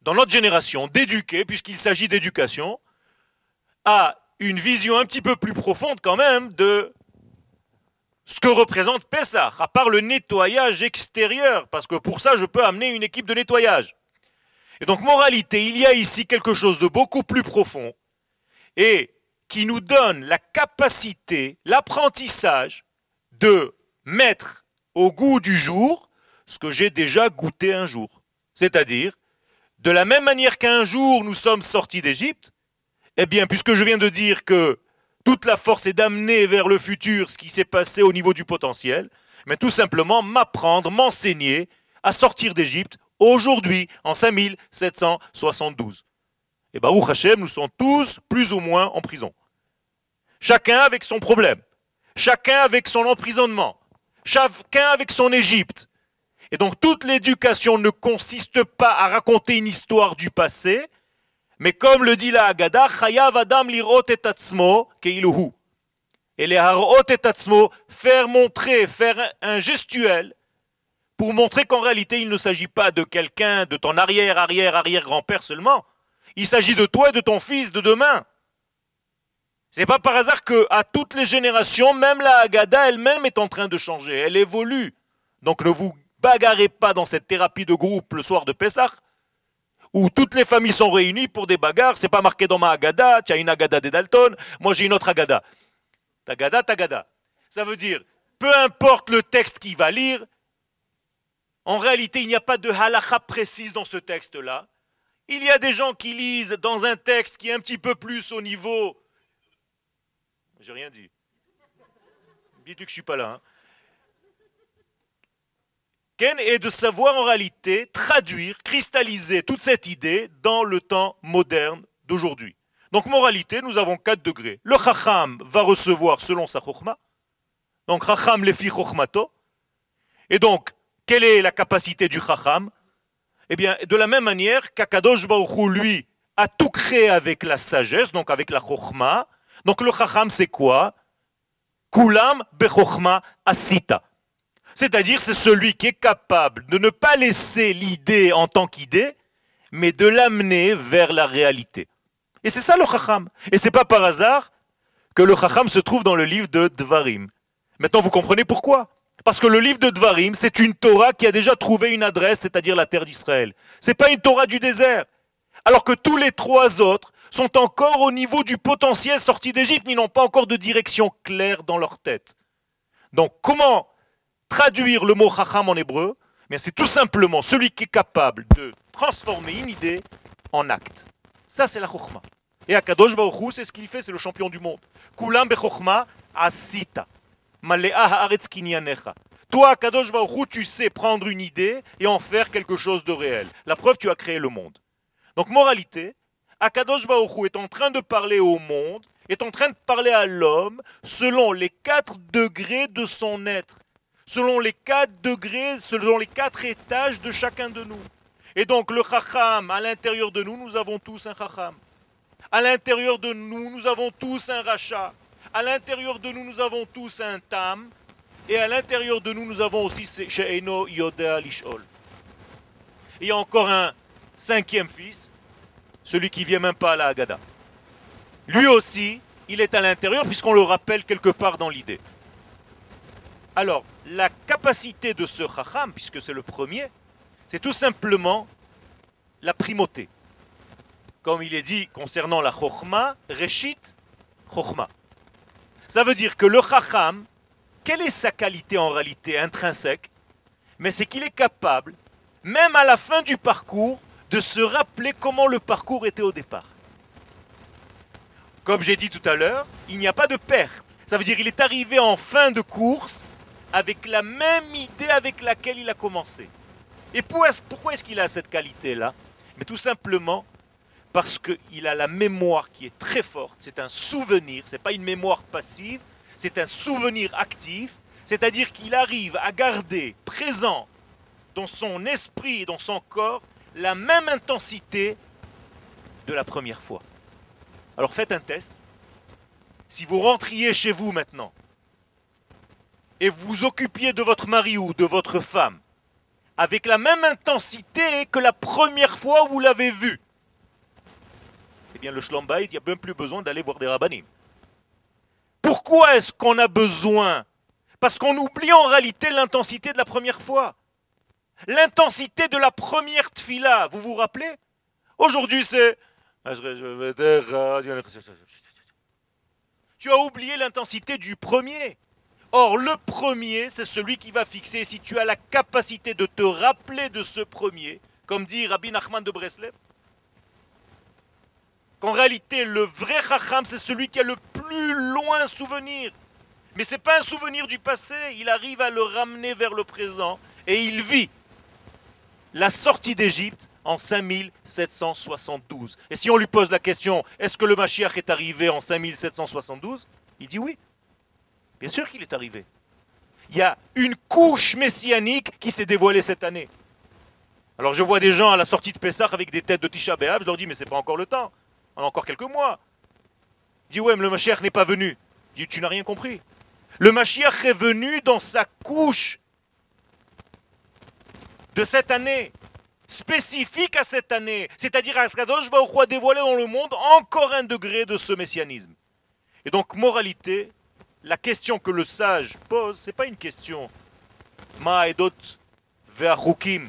B: dans notre génération, d'éduquer, puisqu'il s'agit d'éducation, à une vision un petit peu plus profonde quand même de ce que représente Pessah, à part le nettoyage extérieur, parce que pour ça, je peux amener une équipe de nettoyage. Et donc, moralité, il y a ici quelque chose de beaucoup plus profond et qui nous donne la capacité, l'apprentissage de mettre au goût du jour ce que j'ai déjà goûté un jour. C'est-à-dire, de la même manière qu'un jour nous sommes sortis d'Égypte, eh bien, puisque je viens de dire que toute la force est d'amener vers le futur ce qui s'est passé au niveau du potentiel, mais tout simplement m'apprendre, m'enseigner à sortir d'Égypte aujourd'hui, en 5772. Et Baruch Hashem, nous sommes tous plus ou moins en prison. Chacun avec son problème, chacun avec son emprisonnement, chacun avec son Égypte. Et donc toute l'éducation ne consiste pas à raconter une histoire du passé, mais comme le dit la Haggadah, Chayav Adam lirot et atzmo keiluhu. Et les harot et atzmo, faire montrer, faire un gestuel, pour montrer qu'en réalité, il ne s'agit pas de quelqu'un, de ton arrière-arrière-arrière-grand-père seulement. Il s'agit de toi et de ton fils de demain. Ce n'est pas par hasard qu'à toutes les générations, même la Haggadah elle-même est en train de changer. Elle évolue. Donc ne vous bagarrez pas dans cette thérapie de groupe le soir de Pessah, où toutes les familles sont réunies pour des bagarres. Ce n'est pas marqué dans ma Haggadah. Tu as une Haggadah des Dalton, moi j'ai une autre Haggadah. Tagada, tagada. Ça veut dire, peu importe le texte qu'il va lire, en réalité, il n'y a pas de halakha précise dans ce texte-là. Il y a des gens qui lisent dans un texte qui est un petit peu plus au niveau... J'ai rien dit. Dites-lui que je ne suis pas là. Et de savoir en réalité traduire, cristalliser toute cette idée dans le temps moderne d'aujourd'hui. Donc, moralité, nous avons 4 degrés. Le chacham va recevoir selon sa chokhma. Donc, chacham lefi chokhmato. Et donc, quelle est la capacité du chacham? Eh bien, de la même manière qu'Akadosh Baruch Hu, lui, a tout créé avec la sagesse, donc avec la chokhma. Donc, le chacham, c'est quoi? Kulam bechokhma asita. C'est-à-dire, c'est celui qui est capable de ne pas laisser l'idée en tant qu'idée, mais de l'amener vers la réalité. Et c'est ça le chacham. Et ce n'est pas par hasard que le chacham se trouve dans le livre de Dvarim. Maintenant, vous comprenez pourquoi? Parce que le livre de Dvarim, c'est une Torah qui a déjà trouvé une adresse, c'est-à-dire la terre d'Israël. Ce n'est pas une Torah du désert. Alors que tous les 3 autres sont encore au niveau du potentiel sorti d'Égypte, ils n'ont pas encore de direction claire dans leur tête. Donc, comment traduire le mot chacham en hébreu? Mais c'est tout simplement celui qui est capable de transformer une idée en acte. Ça, c'est la chokhma. Et Akadosh Baruch Hu, c'est ce qu'il fait, c'est le champion du monde. Kulam bechokhma asita. Toi, Akadosh Baruch Hu, tu sais prendre une idée et en faire quelque chose de réel. La preuve, tu as créé le monde. Donc, moralité, Akadosh Baruch Hu est en train de parler au monde, est en train de parler à l'homme selon les 4 degrés de son être, selon les 4 degrés, selon les 4 étages de chacun de nous. Et donc, le chacham, à l'intérieur de nous, nous avons tous un chacham. À l'intérieur de nous, nous avons tous un rachat. À l'intérieur de nous, nous avons tous un tam. Et à l'intérieur de nous, nous avons aussi She'eino Yodea Lish'ol. Il y a encore un 5e fils, celui qui ne vient même pas à la Haggadah. Lui aussi, il est à l'intérieur puisqu'on le rappelle quelque part dans l'idée. Alors, la capacité de ce chacham, puisque c'est le premier, c'est tout simplement la primauté. comme il est dit concernant la chokhma, reshit chokhma. Ça veut dire que le chacham, quelle est sa qualité en réalité intrinsèque? Mais c'est qu'il est capable, même à la fin du parcours, de se rappeler comment le parcours était au départ. Comme j'ai dit tout à l'heure, il n'y a pas de perte. Ça veut dire qu'il est arrivé en fin de course avec la même idée avec laquelle il a commencé. Et pourquoi est-ce qu'il a cette qualité-là? Mais tout simplement parce qu'il a la mémoire qui est très forte. C'est un souvenir, ce n'est pas une mémoire passive, c'est un souvenir actif. C'est-à-dire qu'il arrive à garder présent dans son esprit et dans son corps la même intensité de la première fois. Alors faites un test. Si vous rentriez chez vous maintenant et vous occupiez de votre mari ou de votre femme avec la même intensité que la première fois où vous l'avez vu, eh bien le Shlom Bayit, il n'y a même plus besoin d'aller voir des rabbanim. Pourquoi est-ce qu'on a besoin? Parce qu'on oublie en réalité l'intensité de la première fois. L'intensité de la première tfila, vous vous rappelez? Aujourd'hui c'est... Tu as oublié l'intensité du premier. Or, le premier, c'est celui qui va fixer. Si tu as la capacité de te rappeler de ce premier, comme dit Rabbi Nachman de Breslev, qu'en réalité, le vrai Chacham, c'est celui qui a le plus loin souvenir. Mais ce n'est pas un souvenir du passé, il arrive à le ramener vers le présent et il vit la sortie d'Égypte en 5772. Et si on lui pose la question, est-ce que le Mashiach est arrivé en 5772? Il dit oui. Bien sûr qu'il est arrivé. Il y a une couche messianique qui s'est dévoilée cette année. Alors je vois des gens à la sortie de Pessah avec des têtes de Tisha B'Av, je leur dis mais c'est pas encore le temps, on a encore quelques mois. Il dit ouais mais le Mashiach n'est pas venu. Je dis tu n'as rien compris. Le Mashiach est venu dans sa couche de cette année, spécifique à cette année. C'est-à-dire qu'Akadosh Baruch Hu a dévoilé dans le monde encore un degré de ce messianisme. Et donc, moralité, la question que le sage pose, ce n'est pas une question Ma edot ve'achukim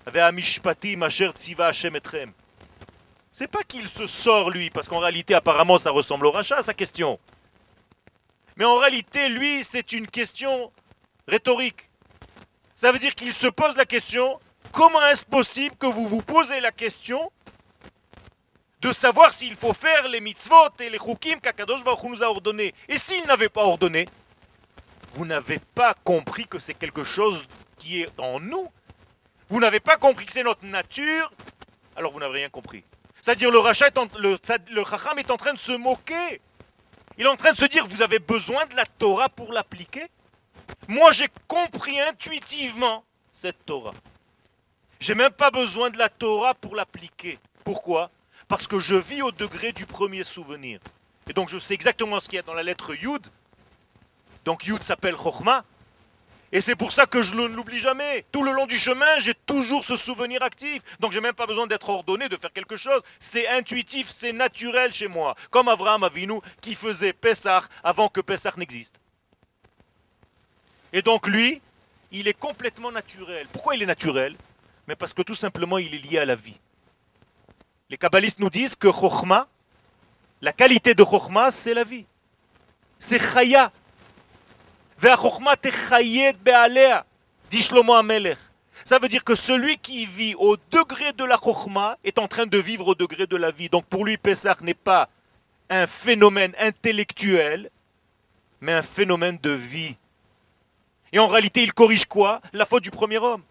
B: ve'amishpatim asher tziva Hashem etrem. C'est pas qu'il se sort lui, parce qu'en réalité, apparemment, ça ressemble au rachat, sa question. Mais en réalité, lui, c'est une question rhétorique. Ça veut dire qu'il se pose la question, comment est-ce possible que vous vous posez la question de savoir s'il faut faire les mitzvot et les chukim qu'Akadosh Baruch Hu nous a ordonnés? Et s'il n'avait pas ordonné, vous n'avez pas compris que c'est quelque chose qui est en nous. Vous n'avez pas compris que c'est notre nature, alors vous n'avez rien compris. C'est-à-dire le Chacham est en train de se moquer. Il est en train de se dire, vous avez besoin de la Torah pour l'appliquer? Moi, j'ai compris intuitivement cette Torah. J'ai même pas besoin de la Torah pour l'appliquer. Pourquoi? Parce que je vis au degré du premier souvenir. Et donc, je sais exactement ce qu'il y a dans la lettre Yud. Donc, Yud s'appelle Chokhma. Et c'est pour ça que je ne l'oublie jamais. Tout le long du chemin, j'ai toujours ce souvenir actif. Donc, j'ai même pas besoin d'être ordonné, de faire quelque chose. C'est intuitif, c'est naturel chez moi. Comme Avraham Avinu qui faisait Pessah avant que Pessah n'existe. Et donc lui, il est complètement naturel. Pourquoi il est naturel? Mais parce que tout simplement, il est lié à la vie. Les kabbalistes nous disent que Chokhma, la qualité de Chokhma, c'est la vie. C'est Chaya. Ve'achokhma techayet be'alea, dit Shlomo HaMelech. Ça veut dire que celui qui vit au degré de la Chokhma est en train de vivre au degré de la vie. Donc pour lui, Pessah n'est pas un phénomène intellectuel, mais un phénomène de vie. Et en réalité, il corrige quoi? La faute du premier homme.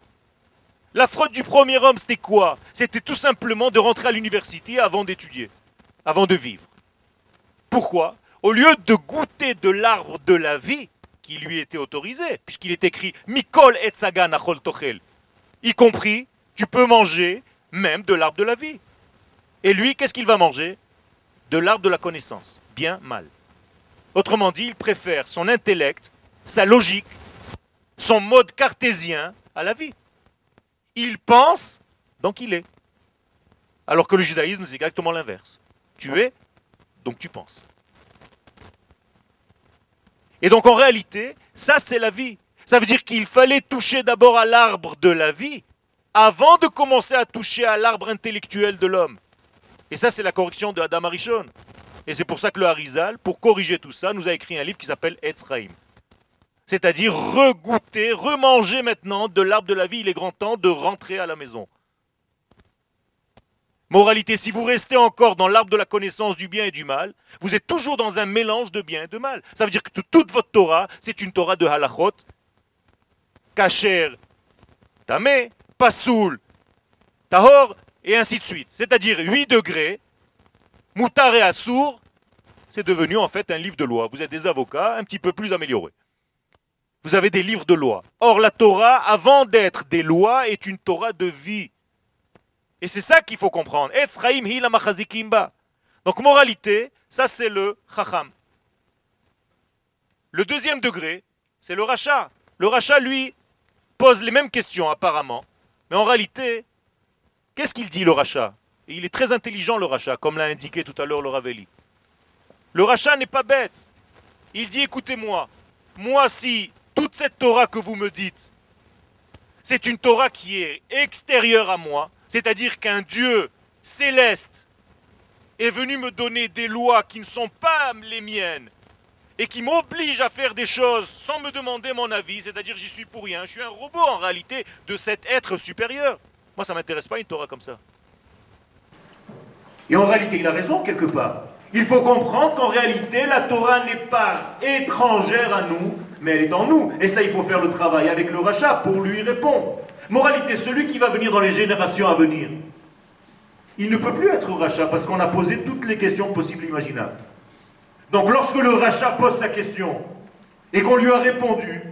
B: La faute du premier homme, c'était quoi? C'était tout simplement de rentrer à l'université avant d'étudier, avant de vivre. Pourquoi? Au lieu de goûter de l'arbre de la vie, qui lui était autorisé, puisqu'il est écrit « Mikol et sagan achol tochel », y compris, tu peux manger même de l'arbre de la vie. Et lui, qu'est-ce qu'il va manger? De l'arbre de la connaissance. Bien, mal. Autrement dit, il préfère son intellect, sa logique, son mode cartésien à la vie. Il pense, donc il est. Alors que le judaïsme, c'est exactement l'inverse. Tu es, donc tu penses. Et donc en réalité, ça c'est la vie. Ça veut dire qu'il fallait toucher d'abord à l'arbre de la vie avant de commencer à toucher à l'arbre intellectuel de l'homme. Et ça, c'est la correction de Adam Arishon. Et c'est pour ça que le Harizal, pour corriger tout ça, nous a écrit un livre qui s'appelle Etz Chaim. C'est-à-dire regoûter, remanger maintenant de l'arbre de la vie. Il est grand temps de rentrer à la maison. Moralité, si vous restez encore dans l'arbre de la connaissance du bien et du mal, vous êtes toujours dans un mélange de bien et de mal. Ça veut dire que toute votre Torah, c'est une Torah de halachot, kasher, tamé, pasoul, tahor, et ainsi de suite. C'est-à-dire 8 degrés, moutar et assour, c'est devenu en fait un livre de loi. Vous êtes des avocats un petit peu plus améliorés. Vous avez des livres de loi. Or, la Torah, avant d'être des lois, est une Torah de vie. Et c'est ça qu'il faut comprendre. Donc, moralité, ça c'est le chacham. Le deuxième degré, c'est le rachat. Le rachat, lui, pose les mêmes questions apparemment. Mais en réalité, qu'est-ce qu'il dit le rachat? Et il est très intelligent le rachat, comme l'a indiqué tout à l'heure le Raveli. Le rachat n'est pas bête. Il dit, écoutez-moi, moi si toute cette Torah que vous me dites, c'est une Torah qui est extérieure à moi, c'est-à-dire qu'un Dieu céleste est venu me donner des lois qui ne sont pas les miennes et qui m'obligent à faire des choses sans me demander mon avis, c'est-à-dire j'y suis pour rien, je suis un robot en réalité de cet être supérieur. Moi ça ne m'intéresse pas une Torah comme ça. Et en réalité il a raison quelque part. Il faut comprendre qu'en réalité la Torah n'est pas étrangère à nous, mais elle est en nous. Et ça il faut faire le travail avec le rachat pour lui répondre. Moralité, celui qui va venir dans les générations à venir, il ne peut plus être rachat parce qu'on a posé toutes les questions possibles et imaginables. Donc lorsque le rachat pose sa question et qu'on lui a répondu,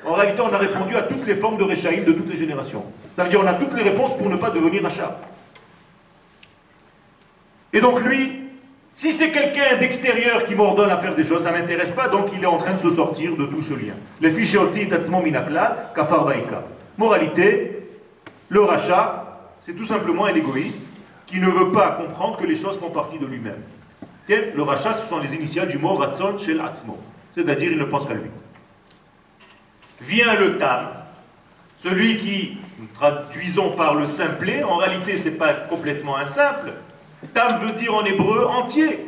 B: en réalité on a répondu à toutes les formes de réchaïm de toutes les générations. Ça veut dire qu'on a toutes les réponses pour ne pas devenir rachat. Et donc lui, si c'est quelqu'un d'extérieur qui m'ordonne à faire des choses, ça ne m'intéresse pas, donc il est en train de se sortir de tout ce lien. Le fichier minakla, kafar baïka. Moralité, le rachat, c'est tout simplement un égoïste qui ne veut pas comprendre que les choses font partie de lui-même. Le rachat, ce sont les initiales du mot Ratzon Shel Atzmo, c'est-à-dire il ne pense qu'à lui. Vient le tam, celui qui, nous traduisons par le simplet, en réalité ce n'est pas complètement un simple. Tam veut dire en hébreu entier.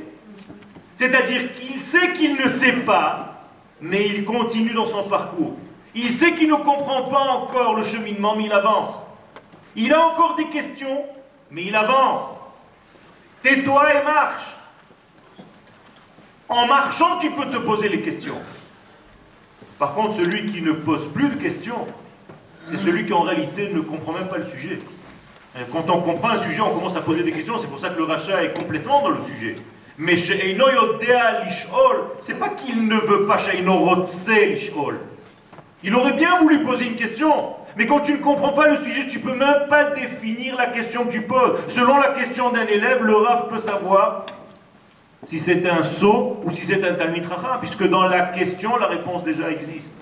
B: C'est-à-dire qu'il sait qu'il ne sait pas, mais il continue dans son parcours. Il sait qu'il ne comprend pas encore le cheminement, mais il avance. Il a encore des questions, mais il avance. Tais-toi et marche. En marchant, tu peux te poser les questions. Par contre, celui qui ne pose plus de questions, c'est celui qui en réalité ne comprend même pas le sujet. Quand on comprend un sujet, on commence à poser des questions, c'est pour ça que le rachat est complètement dans le sujet. Mais chez Eino Yodea Lishol, c'est pas qu'il ne veut pas chez Eino Rotse Lishol. Il aurait bien voulu poser une question, mais quand tu ne comprends pas le sujet, tu ne peux même pas définir la question que tu poses. Selon la question d'un élève, le Rav peut savoir si c'est un sot ou si c'est un Talmid Chacham, puisque dans la question, la réponse déjà existe.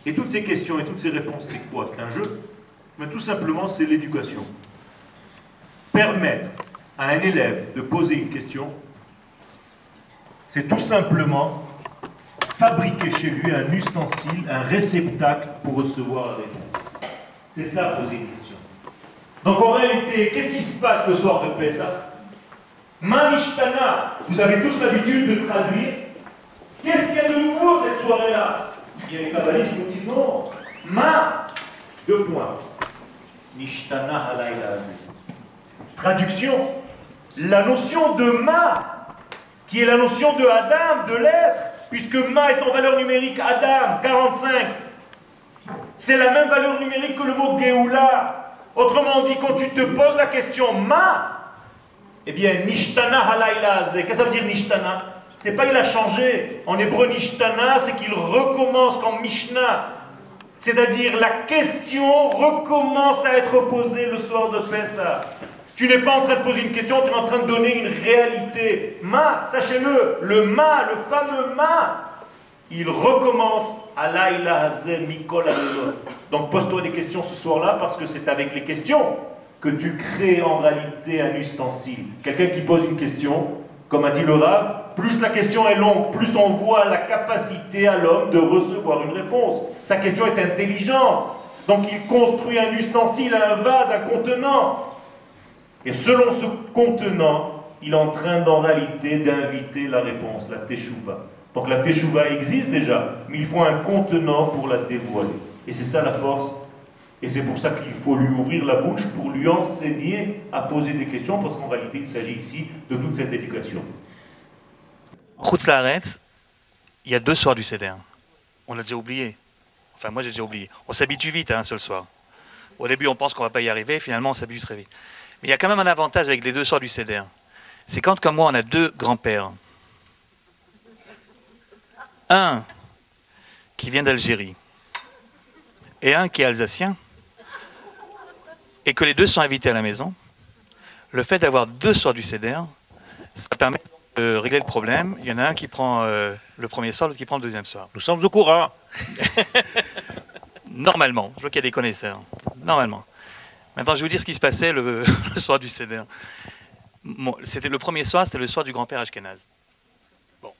B: Et toutes ces questions et toutes ces réponses, c'est quoi? C'est un jeu? Mais tout simplement, c'est l'éducation. Permettre à un élève de poser une question, c'est tout simplement fabriquer chez lui un ustensile, un réceptacle pour recevoir la réponse. C'est ça, poser une question. Donc en réalité, qu'est-ce qui se passe le soir de Pessah? Manishtana, vous avez tous l'habitude de traduire. Qu'est-ce qu'il y a de nouveau cette soirée-là? Il y a les kabbalistes qui disent non. Ma, deux points. Nishtana halayla azeh. Traduction, la notion de ma, qui est la notion de Adam, de l'être, puisque ma est en valeur numérique Adam, 45. C'est la même valeur numérique que le mot Géoula. Autrement dit, quand tu te poses la question ma, eh bien, Nishtana halayla azeh. Qu'est-ce que ça veut dire Nishtana? C'est pas il a changé. En hébreu, Nishtana, c'est qu'il recommence comme Mishnah. C'est-à-dire, la question recommence à être posée le soir de Pessah. Tu n'es pas en train de poser une question, tu es en train de donner une réalité. Ma, sachez-le, le ma, le fameux ma, il recommence à laïla hazeh mikol alilot. Donc pose-toi des questions ce soir-là, parce que c'est avec les questions que tu crées en réalité un ustensile. Quelqu'un qui pose une question, comme a dit le Rav, plus la question est longue, plus on voit la capacité à l'homme de recevoir une réponse. Sa question est intelligente. Donc il construit un ustensile, un vase, un contenant. Et selon ce contenant, il est en train en réalité d'inviter la réponse, la teshuva. Donc la teshuva existe déjà, mais il faut un contenant pour la dévoiler. Et c'est ça la force. Et c'est pour ça qu'il faut lui ouvrir la bouche pour lui enseigner à poser des questions, parce qu'en réalité, il s'agit ici de toute cette éducation.
A: Chutz Laaretz, il y a 2 soirs du Seder. On l'a déjà oublié. Enfin, moi, j'ai déjà oublié. On s'habitue vite à un seul soir. Au début, on pense qu'on ne va pas y arriver. Finalement, on s'habitue très vite. Mais il y a quand même un avantage avec les 2 soirs du Seder. C'est quand, comme moi, on a 2 grands-pères. Un qui vient d'Algérie et un qui est alsacien, et que les 2 sont invités à la maison. Le fait d'avoir 2 soirs du Seder, ça permet de régler le problème. Il y en a un qui prend le premier soir, l'autre qui prend le deuxième soir.
B: Nous sommes au courant.
A: Normalement, je vois qu'il y a des connaisseurs. Normalement. Maintenant, je vais vous dire ce qui se passait le soir du Seder. Bon, c'était le premier soir, c'était le soir du grand-père Ashkenaz. Bon.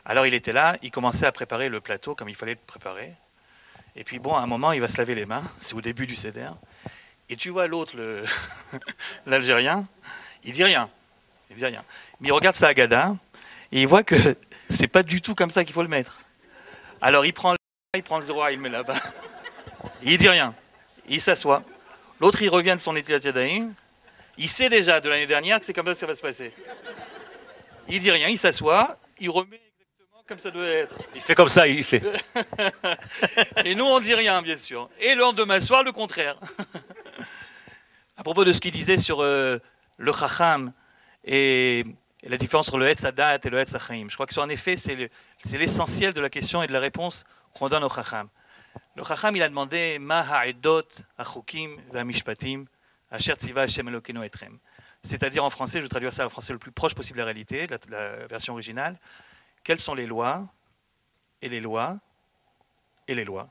A: Alors il était là, il commençait à préparer le plateau comme il fallait le préparer. Et puis bon, à un moment, il va se laver les mains. C'est au début du Seder. Et tu vois l'autre, l'Algérien, il dit rien. Il dit rien. Mais il regarde sa Haggadah et il voit que c'est pas du tout comme ça qu'il faut le mettre. Alors il prend le 0, il le met là-bas. Il dit rien. Il s'assoit. L'autre, il revient de son Netilat Yadayim. Il sait déjà de l'année dernière que c'est comme ça que ça va se passer. Il dit rien, il s'assoit, il remet exactement comme ça doit être.
B: Il fait comme ça, il fait.
A: Et nous, on dit rien, bien sûr. Et le lendemain soir, le contraire. À propos de ce qu'il disait sur le Chacham et la différence entre le Etz Hadat et le Etz Hachaim, je crois que en effet, c'est l'essentiel de la question et de la réponse qu'on donne au Chacham. Le Chacham, il a demandé Ma ha'edot hachukim v'amishpatim asher tziva Hashem Elokeinu etrem. C'est-à-dire en français, je vais traduire ça en français le plus proche possible de la réalité, la version originale. Quelles sont les lois et les lois et les lois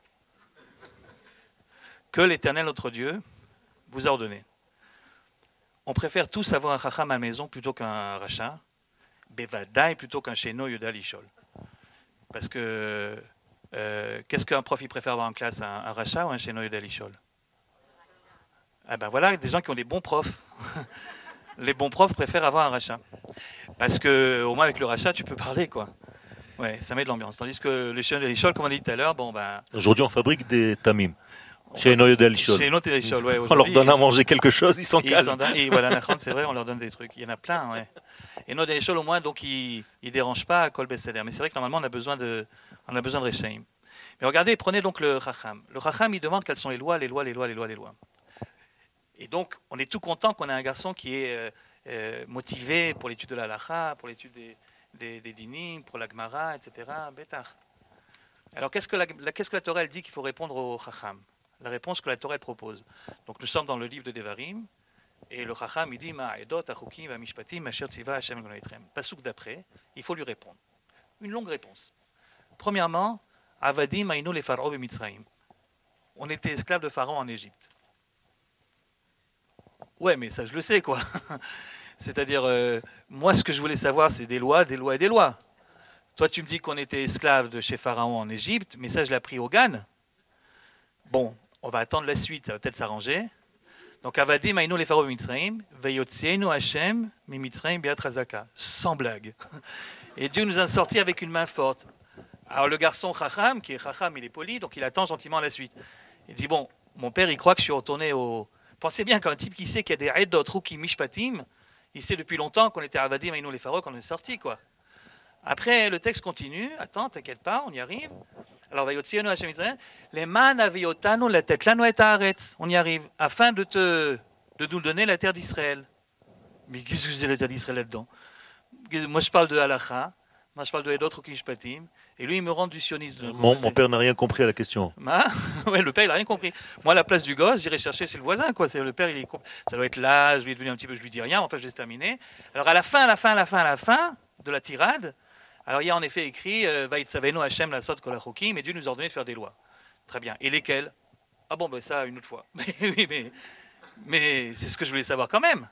A: que l'Éternel notre Dieu vous a ordonnées. On préfère tous avoir un chacham à la maison plutôt qu'un rachat, bevadaï plutôt qu'un sheno yodal ishol. Parce que qu'est-ce qu'un prof il préfère avoir en classe, un rachat ou un sheno yodal ishol? Ah ben voilà, des gens qui ont des bons profs. Les bons profs préfèrent avoir un rachat. Parce que au moins avec le rachat, tu peux parler, quoi. Ouais, ça met de l'ambiance. Tandis que le sheno yodal ishol, comme on a dit tout à l'heure, bon ben.
B: Aujourd'hui, on fabrique des tamim. Chez Noyo del Ishol.
A: Chez Noyo del Ishol, ouais.
B: On leur donne à manger quelque chose, ils sont calmes.
A: Et voilà, c'est vrai, on leur donne des trucs. Il y en a plein, ouais. Et Noyo del Ishol, au moins, donc, il ne dérange pas à Kol Besséder. Mais c'est vrai que normalement, on a besoin de Rechaim. Mais regardez, prenez donc le Chacham. Le Chacham, il demande quelles sont les lois. Et donc, on est tout content qu'on ait un garçon qui est motivé pour l'étude de la Halacha, pour l'étude des dinim, pour la Gemara, etc. Bétar. Alors, qu'est-ce que la Torah elle dit qu'il faut répondre au Chacham? La réponse que la Torah propose. Donc nous sommes dans le livre de Devarim, et le Chacham il dit Ma'edot, Achukim, Mishpatim, Asher Tziva, Hashem Elokeinu etrem. Pasuk d'après, il faut lui répondre. Une longue réponse. Premièrement, Avadim Aïnou les Pharaons Mitzraïm. On était esclaves de Pharaon en Égypte. Ouais, mais ça je le sais, quoi. C'est-à-dire, moi ce que je voulais savoir, c'est des lois. Toi tu me dis qu'on était esclaves de chez Pharaon en Égypte, mais ça je l'ai appris au Gan. Bon, on va attendre la suite, ça va peut-être s'arranger. Donc, Avadim Aïnou les Pharaons Mitzraïm, Veyotzienu Hashem mi Mitzraïm biat razaka. Sans blague. Et Dieu nous a sortis avec une main forte. Alors, le garçon Chacham, qui est Chacham, il est poli, donc il attend gentiment la suite. Il dit, bon, mon père, il croit que je suis retourné au... Pensez bien qu'un type qui sait qu'il y a des Edot, Ruki, Mishpatim, il sait depuis longtemps qu'on était Avadim Aïnou les Pharaons, qu'on est sortis, quoi. Après, le texte continue. Attends, t'inquiète pas, on y arrive. Alors, les man aviotanu la tête lanu et haaretz. On y arrive. Afin de nous donner la terre d'Israël. Mais qu'est-ce que c'est la terre d'Israël là-dedans? Moi, je parle de halacha. Moi, je parle de Edot Ruki Mishpatim. Et lui, il me rend du sionisme.
B: Mon père n'a rien compris à la question.
A: Ouais, le père, il n'a rien compris. Moi, à la place du gosse, j'irai chercher chez le voisin, quoi. Le père, ça doit être là. Je lui ai devenu un petit peu, je lui dis rien. Enfin, je laisse terminer. Alors, à la fin de la tirade, alors il y a en effet écrit Vaïtsaveno Hashem la sot kol hachukim, mais Dieu nous a ordonné de faire des lois. Très bien. Et lesquelles? Ah bon, ben ça, une autre fois. Oui, mais c'est ce que je voulais savoir quand même.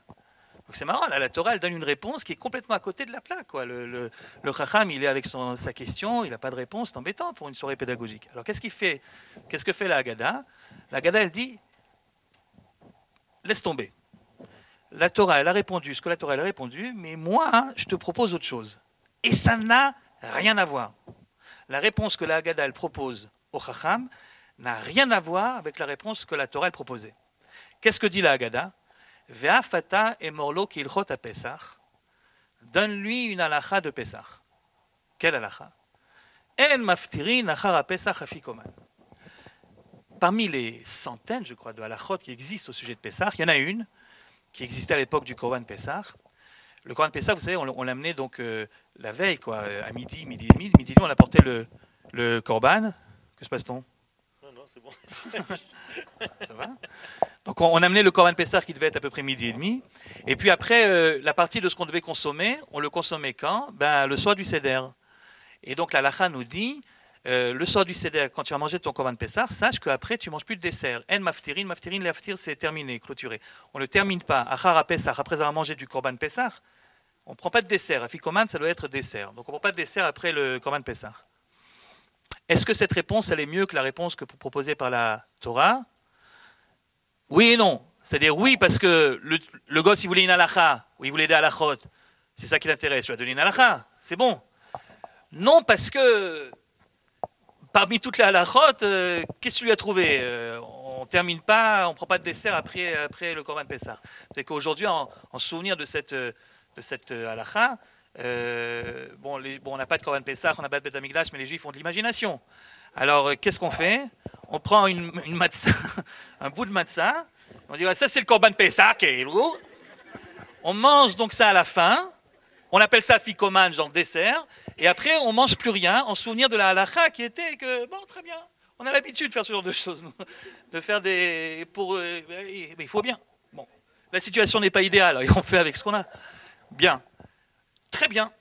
A: Donc c'est marrant, là, la Torah, elle donne une réponse qui est complètement à côté de la plaque, quoi. Le Chacham, il est avec sa question, il n'a pas de réponse, c'est embêtant pour une soirée pédagogique. Alors qu'est-ce qu'il fait? Qu'est-ce que fait la Haggadah? La Haggadah, elle dit laisse tomber. la Torah, elle a répondu ce que la Torah, elle a répondu, mais moi, hein, je te propose autre chose. Et ça n'a rien à voir. La réponse que la Haggadah, elle propose au Chacham n'a rien à voir avec la réponse que la Torah, elle proposait. Qu'est-ce que dit la Haggadah? Ve'afata emorlo kilchot à Pesach. Donne-lui une halakha de Pesach. Quelle halakha? En maftirin achar Pesach afikoman. Parmi les centaines, je crois, de halakhot qui existent au sujet de Pesach, il y en a une qui existait à l'époque du Korban Pesach. Le Korban Pesach, vous savez, on l'amenait donc la veille, quoi, à midi et demi. Midi et demi, on apportait le Korban. Que se passe-t-on?
B: Non, c'est bon.
A: Ça va? Donc on amenait le Korban Pesach qui devait être à peu près midi et demi. Et puis après, la partie de ce qu'on devait consommer, on le consommait quand? Le soir du Seder. Et donc la Halacha nous dit, le soir du Seder, quand tu vas manger ton Korban Pesach, sache qu'après tu ne manges plus de dessert. En maftirin, l'aftir c'est terminé, clôturé. On ne le termine pas. Achara Pesach, après avoir mangé du Korban Pesach, on ne prend pas de dessert. Afikoman, ça doit être dessert. Donc on ne prend pas de dessert après le Korban Pesach. Est-ce que cette réponse, elle est mieux que la réponse proposée par la Torah? Oui et non. C'est-à-dire oui, parce que le gosse, il voulait une halakha, ou il voulait des halachot. C'est ça qui l'intéresse. Tu vas donner une halakha. C'est bon. Non, parce que parmi toutes les halachot, qu'est-ce que tu lui as trouvé? On ne termine pas, on ne prend pas de dessert après le Korban Pesach. C'est qu'aujourd'hui, en souvenir de cette halakha, on n'a pas de Korban Pesach, on n'a pas de Beth Amikdash, mais les Juifs ont de l'imagination. Alors, qu'est-ce qu'on fait? On prend une matzah, un bout de matzah, on dit, ça c'est le Korban Pesach, on mange donc ça à la fin, on appelle ça fikoman, genre dessert, et après on ne mange plus rien en souvenir de la halakha qui était que, bon, très bien, on a l'habitude de faire ce genre de choses, de faire des... mais il faut bien. Bon, la situation n'est pas idéale, et on fait avec ce qu'on a. Bien. Très bien.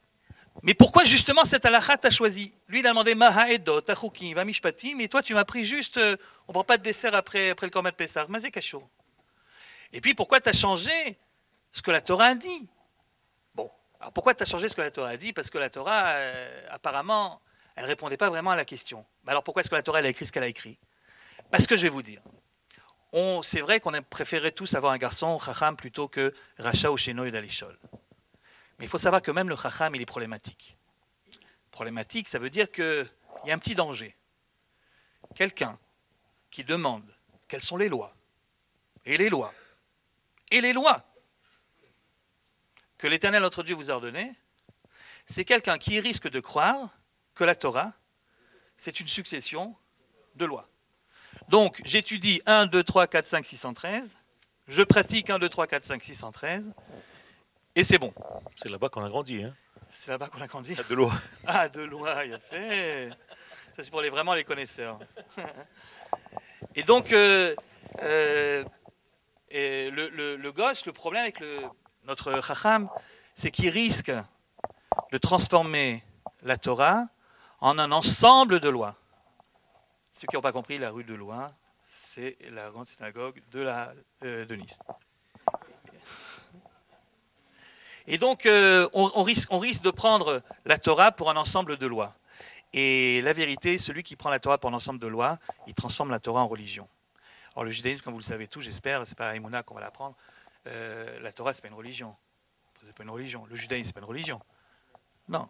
A: Mais pourquoi justement cette halakha t'as choisi? Lui, il a demandé Maha'edot, Tachukim, Vamishpati, mais toi, tu m'as pris juste, on ne prend pas de dessert après le Korban Pesach, Mazé Kacho. Et puis, pourquoi tu as changé ce que la Torah a dit? Bon, alors pourquoi tu as changé ce que la Torah a dit? Parce que la Torah, apparemment, elle ne répondait pas vraiment à la question. Mais alors pourquoi est-ce que la Torah elle a écrit ce qu'elle a écrit? Parce que je vais vous dire, c'est vrai qu'on a préféré tous avoir un garçon, Chacham, plutôt que Racha ou Sheno et Dalishol. Mais il faut savoir que même le Chacham, il est problématique. Problématique, ça veut dire qu'il y a un petit danger. Quelqu'un qui demande quelles sont les lois, et les lois, et les lois que l'Éternel notre Dieu vous a ordonnées, c'est quelqu'un qui risque de croire que la Torah, c'est une succession de lois. Donc, j'étudie 1, 2, 3, 4, 5, 613, je pratique 1, 2, 3, 4, 5, 613, et c'est bon.
B: C'est là-bas qu'on a grandi, hein?
A: C'est là-bas qu'on a grandi.
B: De loi.
A: Ah, de loi, il a fait. Ça, c'est pour vraiment les connaisseurs. Et donc, le gosse, le problème avec notre Chacham, c'est qu'il risque de transformer la Torah en un ensemble de lois. Ceux qui n'ont pas compris, la rue de Loi, c'est la grande synagogue de Nice. Et donc, on risque de prendre la Torah pour un ensemble de lois. Et la vérité, celui qui prend la Torah pour un ensemble de lois, il transforme la Torah en religion. Or, le judaïsme, comme vous le savez tous, j'espère, c'est pas à Emouna qu'on va l'apprendre, la Torah, c'est pas une religion. C'est pas une religion. Le judaïsme, c'est pas une religion. Non.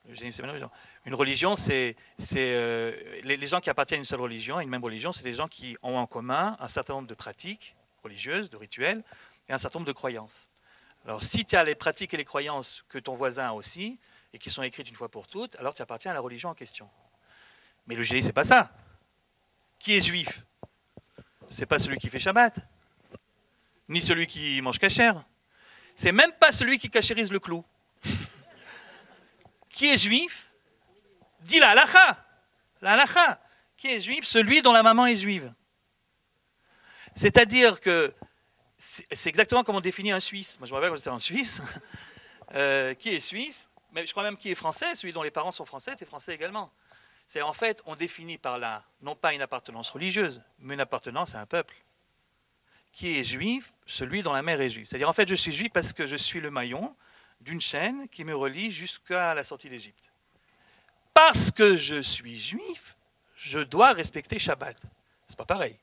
A: Le judaïsme, c'est pas une religion. Une religion, c'est les gens qui appartiennent à une seule religion, à une même religion, c'est des gens qui ont en commun un certain nombre de pratiques religieuses, de rituels, et un certain nombre de croyances. Alors, si tu as les pratiques et les croyances que ton voisin a aussi, et qui sont écrites une fois pour toutes, alors tu appartiens à la religion en question. Mais le judaïsme, c'est pas ça. Qui est juif? C'est pas celui qui fait Shabbat, ni celui qui mange kasher. C'est même pas celui qui cachérise le clou. Qui est juif? Dis la halakha. La halakha. Qui est juif? Celui dont la maman est juive. C'est-à-dire que c'est exactement comme on définit un Suisse. Moi, je me rappelle quand j'étais en Suisse. Qui est suisse? Mais je crois même qui est français. Celui dont les parents sont français, t'es français également. C'est en fait, on définit par là, non pas une appartenance religieuse, mais une appartenance à un peuple. Qui est juif? Celui dont la mère est juive. C'est-à-dire, en fait, je suis juif parce que je suis le maillon d'une chaîne qui me relie jusqu'à la sortie d'Égypte. Parce que je suis juif, je dois respecter Shabbat. C'est pas pareil.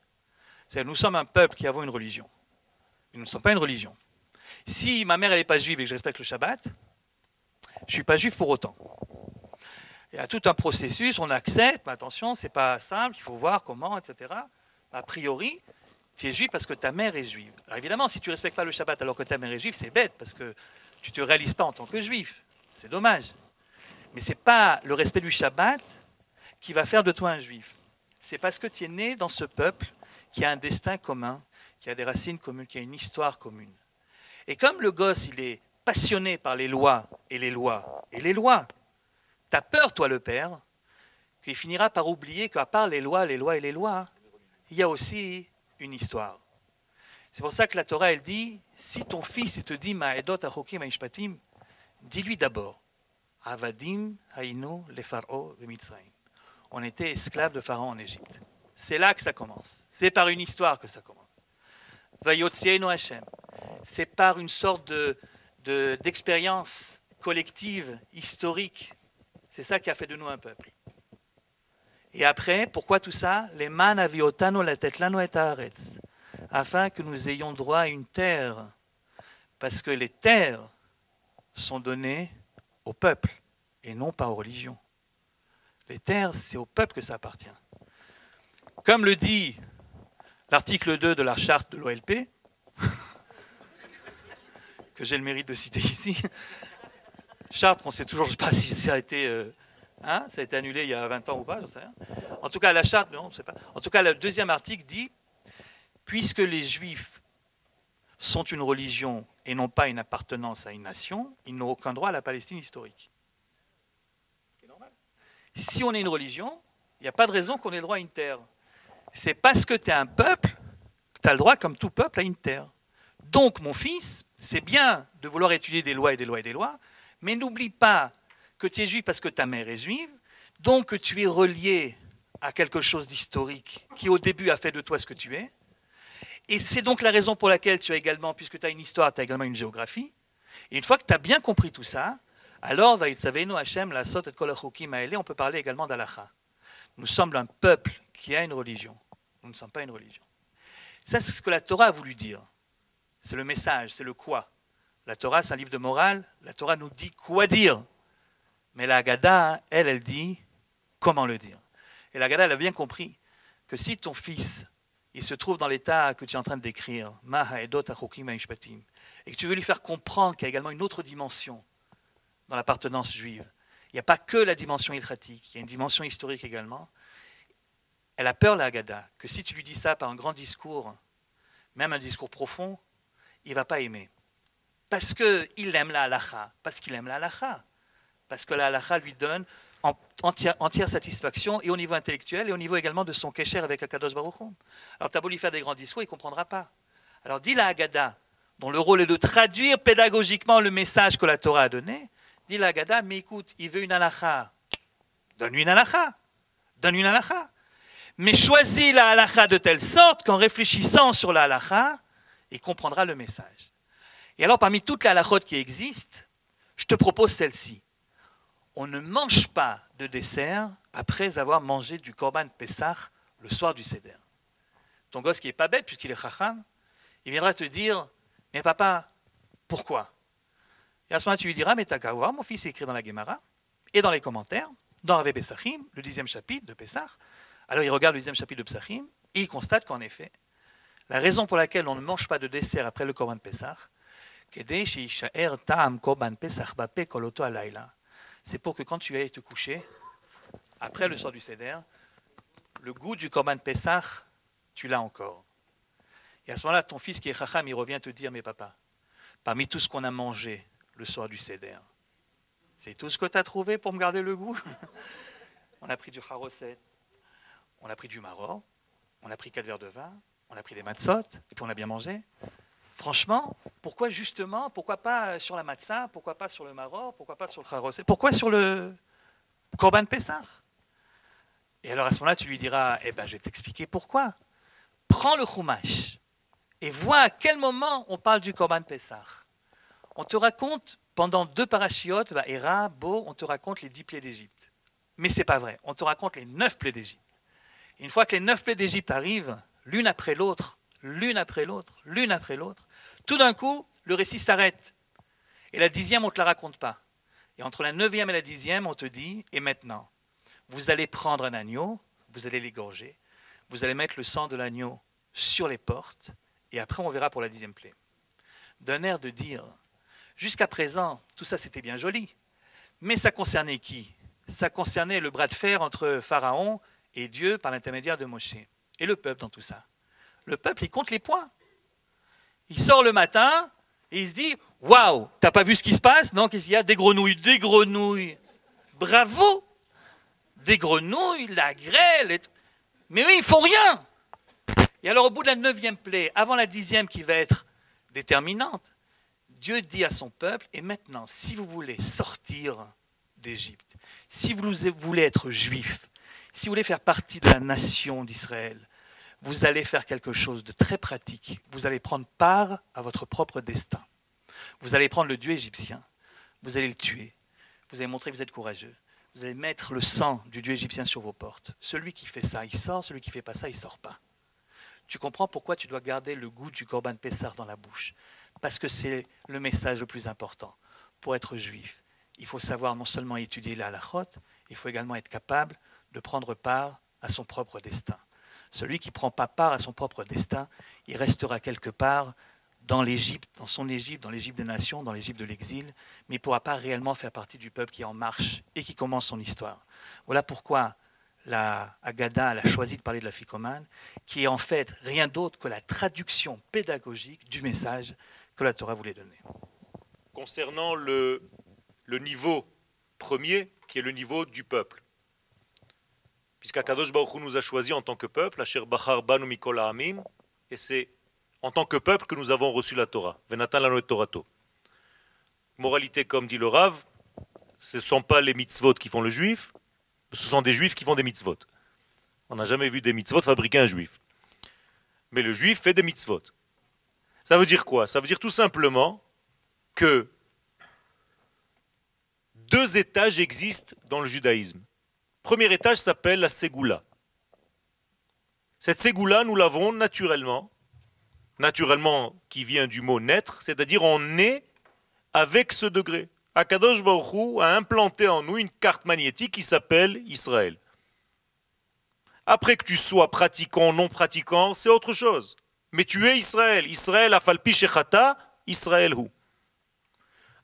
A: C'est-à-dire, nous sommes un peuple qui avons une religion. Nous ne sommes pas une religion. Si ma mère elle n'est pas juive et que je respecte le Shabbat, je ne suis pas juif pour autant. Il y a tout un processus, on accepte, mais attention, ce n'est pas simple, il faut voir comment, etc. A priori, tu es juif parce que ta mère est juive. Alors évidemment, si tu ne respectes pas le Shabbat alors que ta mère est juive, c'est bête, parce que tu ne te réalises pas en tant que juif. C'est dommage. Mais ce n'est pas le respect du Shabbat qui va faire de toi un juif. C'est parce que tu es né dans ce peuple qui a un destin commun, qui a des racines communes, qui a une histoire commune. Et comme le gosse, il est passionné par les lois et les lois et les lois, tu as peur, toi le père, qu'il finira par oublier qu'à part les lois et les lois, il y a aussi une histoire. C'est pour ça que la Torah, elle dit, si ton fils il te dit Ma'edot achokim ha'ishpatim, dis-lui d'abord, Avadim haïnu le Pharaon de Mitzrayim. On était esclaves de Pharaon en Égypte. C'est là que ça commence. C'est par une histoire que ça commence. Vayotzienu Hashem. C'est par une sorte d'expérience collective, historique. C'est ça qui a fait de nous un peuple. Et après, pourquoi tout ça? Les man aviotanu latetlanu et haaretz, afin que nous ayons droit à une terre, parce que les terres sont données au peuple et non pas aux religions. Les terres, c'est au peuple que ça appartient. Comme le dit l'article 2 de la charte de l'OLP, que j'ai le mérite de citer ici, charte qu'on ne sait toujours pas si ça a été... ça a été annulé il y a 20 ans ou pas, je ne sais rien. En tout cas, la charte, non, on ne sait pas. En tout cas, le deuxième article dit « Puisque les Juifs sont une religion et non pas une appartenance à une nation, ils n'ont aucun droit à la Palestine historique. » C'est normal. Si on est une religion, il n'y a pas de raison qu'on ait le droit à une terre. C'est parce que tu es un peuple que tu as le droit, comme tout peuple, à une terre. Donc, mon fils, c'est bien de vouloir étudier des lois et des lois et des lois, mais n'oublie pas que tu es juif parce que ta mère est juive, donc que tu es relié à quelque chose d'historique qui au début a fait de toi ce que tu es. Et c'est donc la raison pour laquelle tu as également, puisque tu as une histoire, tu as également une géographie. Et une fois que tu as bien compris tout ça, alors, Hashem, la sot et kol hachukim haele, on peut parler également d'Alacha. Nous sommes un peuple qui a une religion. Nous ne sommes pas une religion. Ça, c'est ce que la Torah a voulu dire. C'est le message, c'est le quoi. La Torah, c'est un livre de morale. La Torah nous dit quoi dire. Mais la Haggadah, elle dit comment le dire. Et la Haggadah, elle a bien compris que si ton fils, il se trouve dans l'état que tu es en train de décrire, et que tu veux lui faire comprendre qu'il y a également une autre dimension dans l'appartenance juive. Il n'y a pas que la dimension ilchatique, il y a une dimension historique également. Elle a peur, la Haggadah, que si tu lui dis ça par un grand discours, même un discours profond, il ne va pas aimer. Parce qu'il aime la halacha, parce qu'il aime la halacha. Parce que la halacha lui donne entière satisfaction, et au niveau intellectuel, et au niveau également de son kécher avec Akadosh Baruch Hu. Alors tu as beau lui faire des grands discours, il ne comprendra pas. Alors dis la Haggadah, dont le rôle est de traduire pédagogiquement le message que la Torah a donné, dis la Haggadah, mais écoute, il veut une halacha. Donne-lui une halacha. Donne-lui une halacha. Mais choisis la halacha de telle sorte qu'en réfléchissant sur la halacha, il comprendra le message. Et alors, parmi toutes les halakhot qui existent, je te propose celle-ci. On ne mange pas de dessert après avoir mangé du Korban Pessah le soir du Seder. Ton gosse qui n'est pas bête, puisqu'il est chacham, il viendra te dire, mais papa, pourquoi? Et à ce moment-là, tu lui diras, mais t'as qu'à voir, mon fils est écrit dans la Gemara, et dans les commentaires, dans Rav Pesachim, le 10e chapitre de Pessah. Alors il regarde le 10e chapitre de Pesachim, et il constate qu'en effet, la raison pour laquelle on ne mange pas de dessert après le Korban Pessah, c'est pour que quand tu ailles te coucher, après le soir du Seder, le goût du Korban Pessah, tu l'as encore. Et à ce moment-là, ton fils qui est chacham, il revient te dire, mais papa, parmi tout ce qu'on a mangé le soir du Seder, c'est tout ce que tu as trouvé pour me garder le goût? On a pris du charoset, on a pris du maror, on a pris 4 verres de vin, on a pris des matzot, et puis on a bien mangé. Franchement, pourquoi justement, pourquoi pas sur la matzah, pourquoi pas sur le maror, pourquoi pas sur le charoset, pourquoi sur le Korban Pessah? Et alors à ce moment-là, tu lui diras, eh ben je vais t'expliquer pourquoi. Prends le chumash et vois à quel moment on parle du Korban Pessah. On te raconte, pendant 2 parachiotes, Vaera, Bo, on te raconte les 10 plaies d'Égypte. Mais c'est pas vrai, on te raconte les 9 plaies d'Égypte. Et une fois que les 9 plaies d'Égypte arrivent, l'une après l'autre, l'une après l'autre, l'une après l'autre, tout d'un coup, le récit s'arrête. Et la 10e, on ne te la raconte pas. Et entre la 9e et la 10e, on te dit, et maintenant, vous allez prendre un agneau, vous allez l'égorger, vous allez mettre le sang de l'agneau sur les portes, et après on verra pour la 10e plaie. D'un air de dire, jusqu'à présent, tout ça c'était bien joli, mais ça concernait qui? Ça concernait le bras de fer entre Pharaon et Dieu par l'intermédiaire de Moshe. Et le peuple dans tout ça. Le peuple, il compte les points. Il sort le matin et il se dit, waouh, t'as pas vu ce qui se passe? Non, qu'est-ce qu'il y a? Des grenouilles, des grenouilles. Bravo! Des grenouilles, la grêle. Mais oui, ils font rien. Et alors au bout de la 9e plaie, avant la 10e qui va être déterminante, Dieu dit à son peuple, et maintenant, si vous voulez sortir d'Égypte, si vous voulez être juif, si vous voulez faire partie de la nation d'Israël, vous allez faire quelque chose de très pratique. Vous allez prendre part à votre propre destin. Vous allez prendre le dieu égyptien, vous allez le tuer, vous allez montrer que vous êtes courageux. Vous allez mettre le sang du dieu égyptien sur vos portes. Celui qui fait ça, il sort. Celui qui ne fait pas ça, il ne sort pas. Tu comprends pourquoi tu dois garder le goût du Corban Pessar dans la bouche? Parce que c'est le message le plus important. Pour être juif, il faut savoir non seulement étudier la halachot, il faut également être capable de prendre part à son propre destin. Celui qui ne prend pas part à son propre destin, il restera quelque part dans l'Égypte, dans son Égypte, dans l'Égypte des nations, dans l'Égypte de l'exil, mais il ne pourra pas réellement faire partie du peuple qui est en marche et qui commence son histoire. Voilà pourquoi la Haggadah a choisi de parler de la ficomane, qui est en fait rien d'autre que la traduction pédagogique du message que la Torah voulait donner.
B: Concernant le niveau premier, qui est le niveau du peuple, puisqu'Akadosh Baruch Hu nous a choisis en tant que peuple, Asher Bachar Banu Mikol Ha'amim, et c'est en tant que peuple que nous avons reçu la Torah. Venatan lanu et Torato. Moralité, comme dit le Rav, ce ne sont pas les mitzvot qui font le juif, ce sont des juifs qui font des mitzvot. On n'a jamais vu des mitzvot fabriquer un juif. Mais le juif fait des mitzvot. Ça veut dire quoi? Ça veut dire tout simplement que 2 étages existent dans le judaïsme. Le premier étage s'appelle la Ségoula. Cette Ségoula, nous l'avons naturellement qui vient du mot naître, c'est-à-dire on naît avec ce degré. Akadosh Baruch Hu a implanté en nous une carte magnétique qui s'appelle Israël. Après que tu sois pratiquant, non pratiquant, c'est autre chose. Mais tu es Israël. Israël afalpi shechata, Israël hu.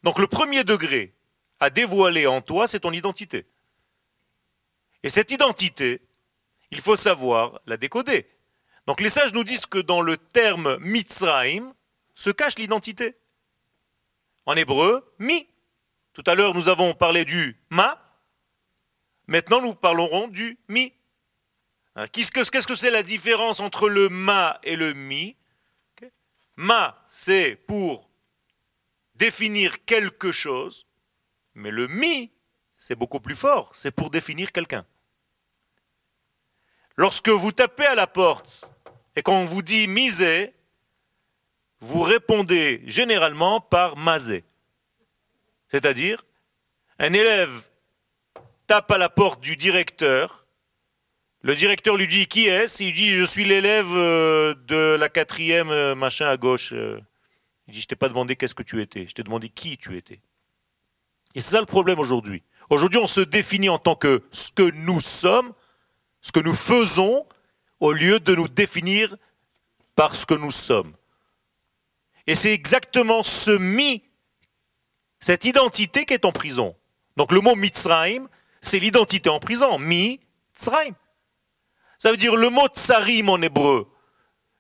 B: Donc le premier degré à dévoiler en toi, c'est ton identité. Et cette identité, il faut savoir la décoder. Donc les sages nous disent que dans le terme Mitzraïm se cache l'identité. En hébreu, mi. Tout à l'heure, nous avons parlé du ma. Maintenant, nous parlerons du mi. Qu'est-ce que c'est la différence entre le ma et le mi? Ma, c'est pour définir quelque chose, mais le mi, c'est beaucoup plus fort, c'est pour définir quelqu'un. Lorsque vous tapez à la porte et qu'on vous dit misé, vous répondez généralement par mazé. C'est-à-dire, un élève tape à la porte du directeur, le directeur lui dit qui est-ce? Il dit je suis l'élève de la 4e machin à gauche. Il dit je t'ai pas demandé qu'est-ce que tu étais, je t'ai demandé qui tu étais. Et c'est ça le problème aujourd'hui. Aujourd'hui on se définit en tant que ce que nous sommes, ce que nous faisons, au lieu de nous définir par ce que nous sommes. Et c'est exactement cette identité qui est en prison. Donc le mot Mitzraïm, c'est l'identité en prison. Mitzraïm. Ça veut dire le mot tsarim en hébreu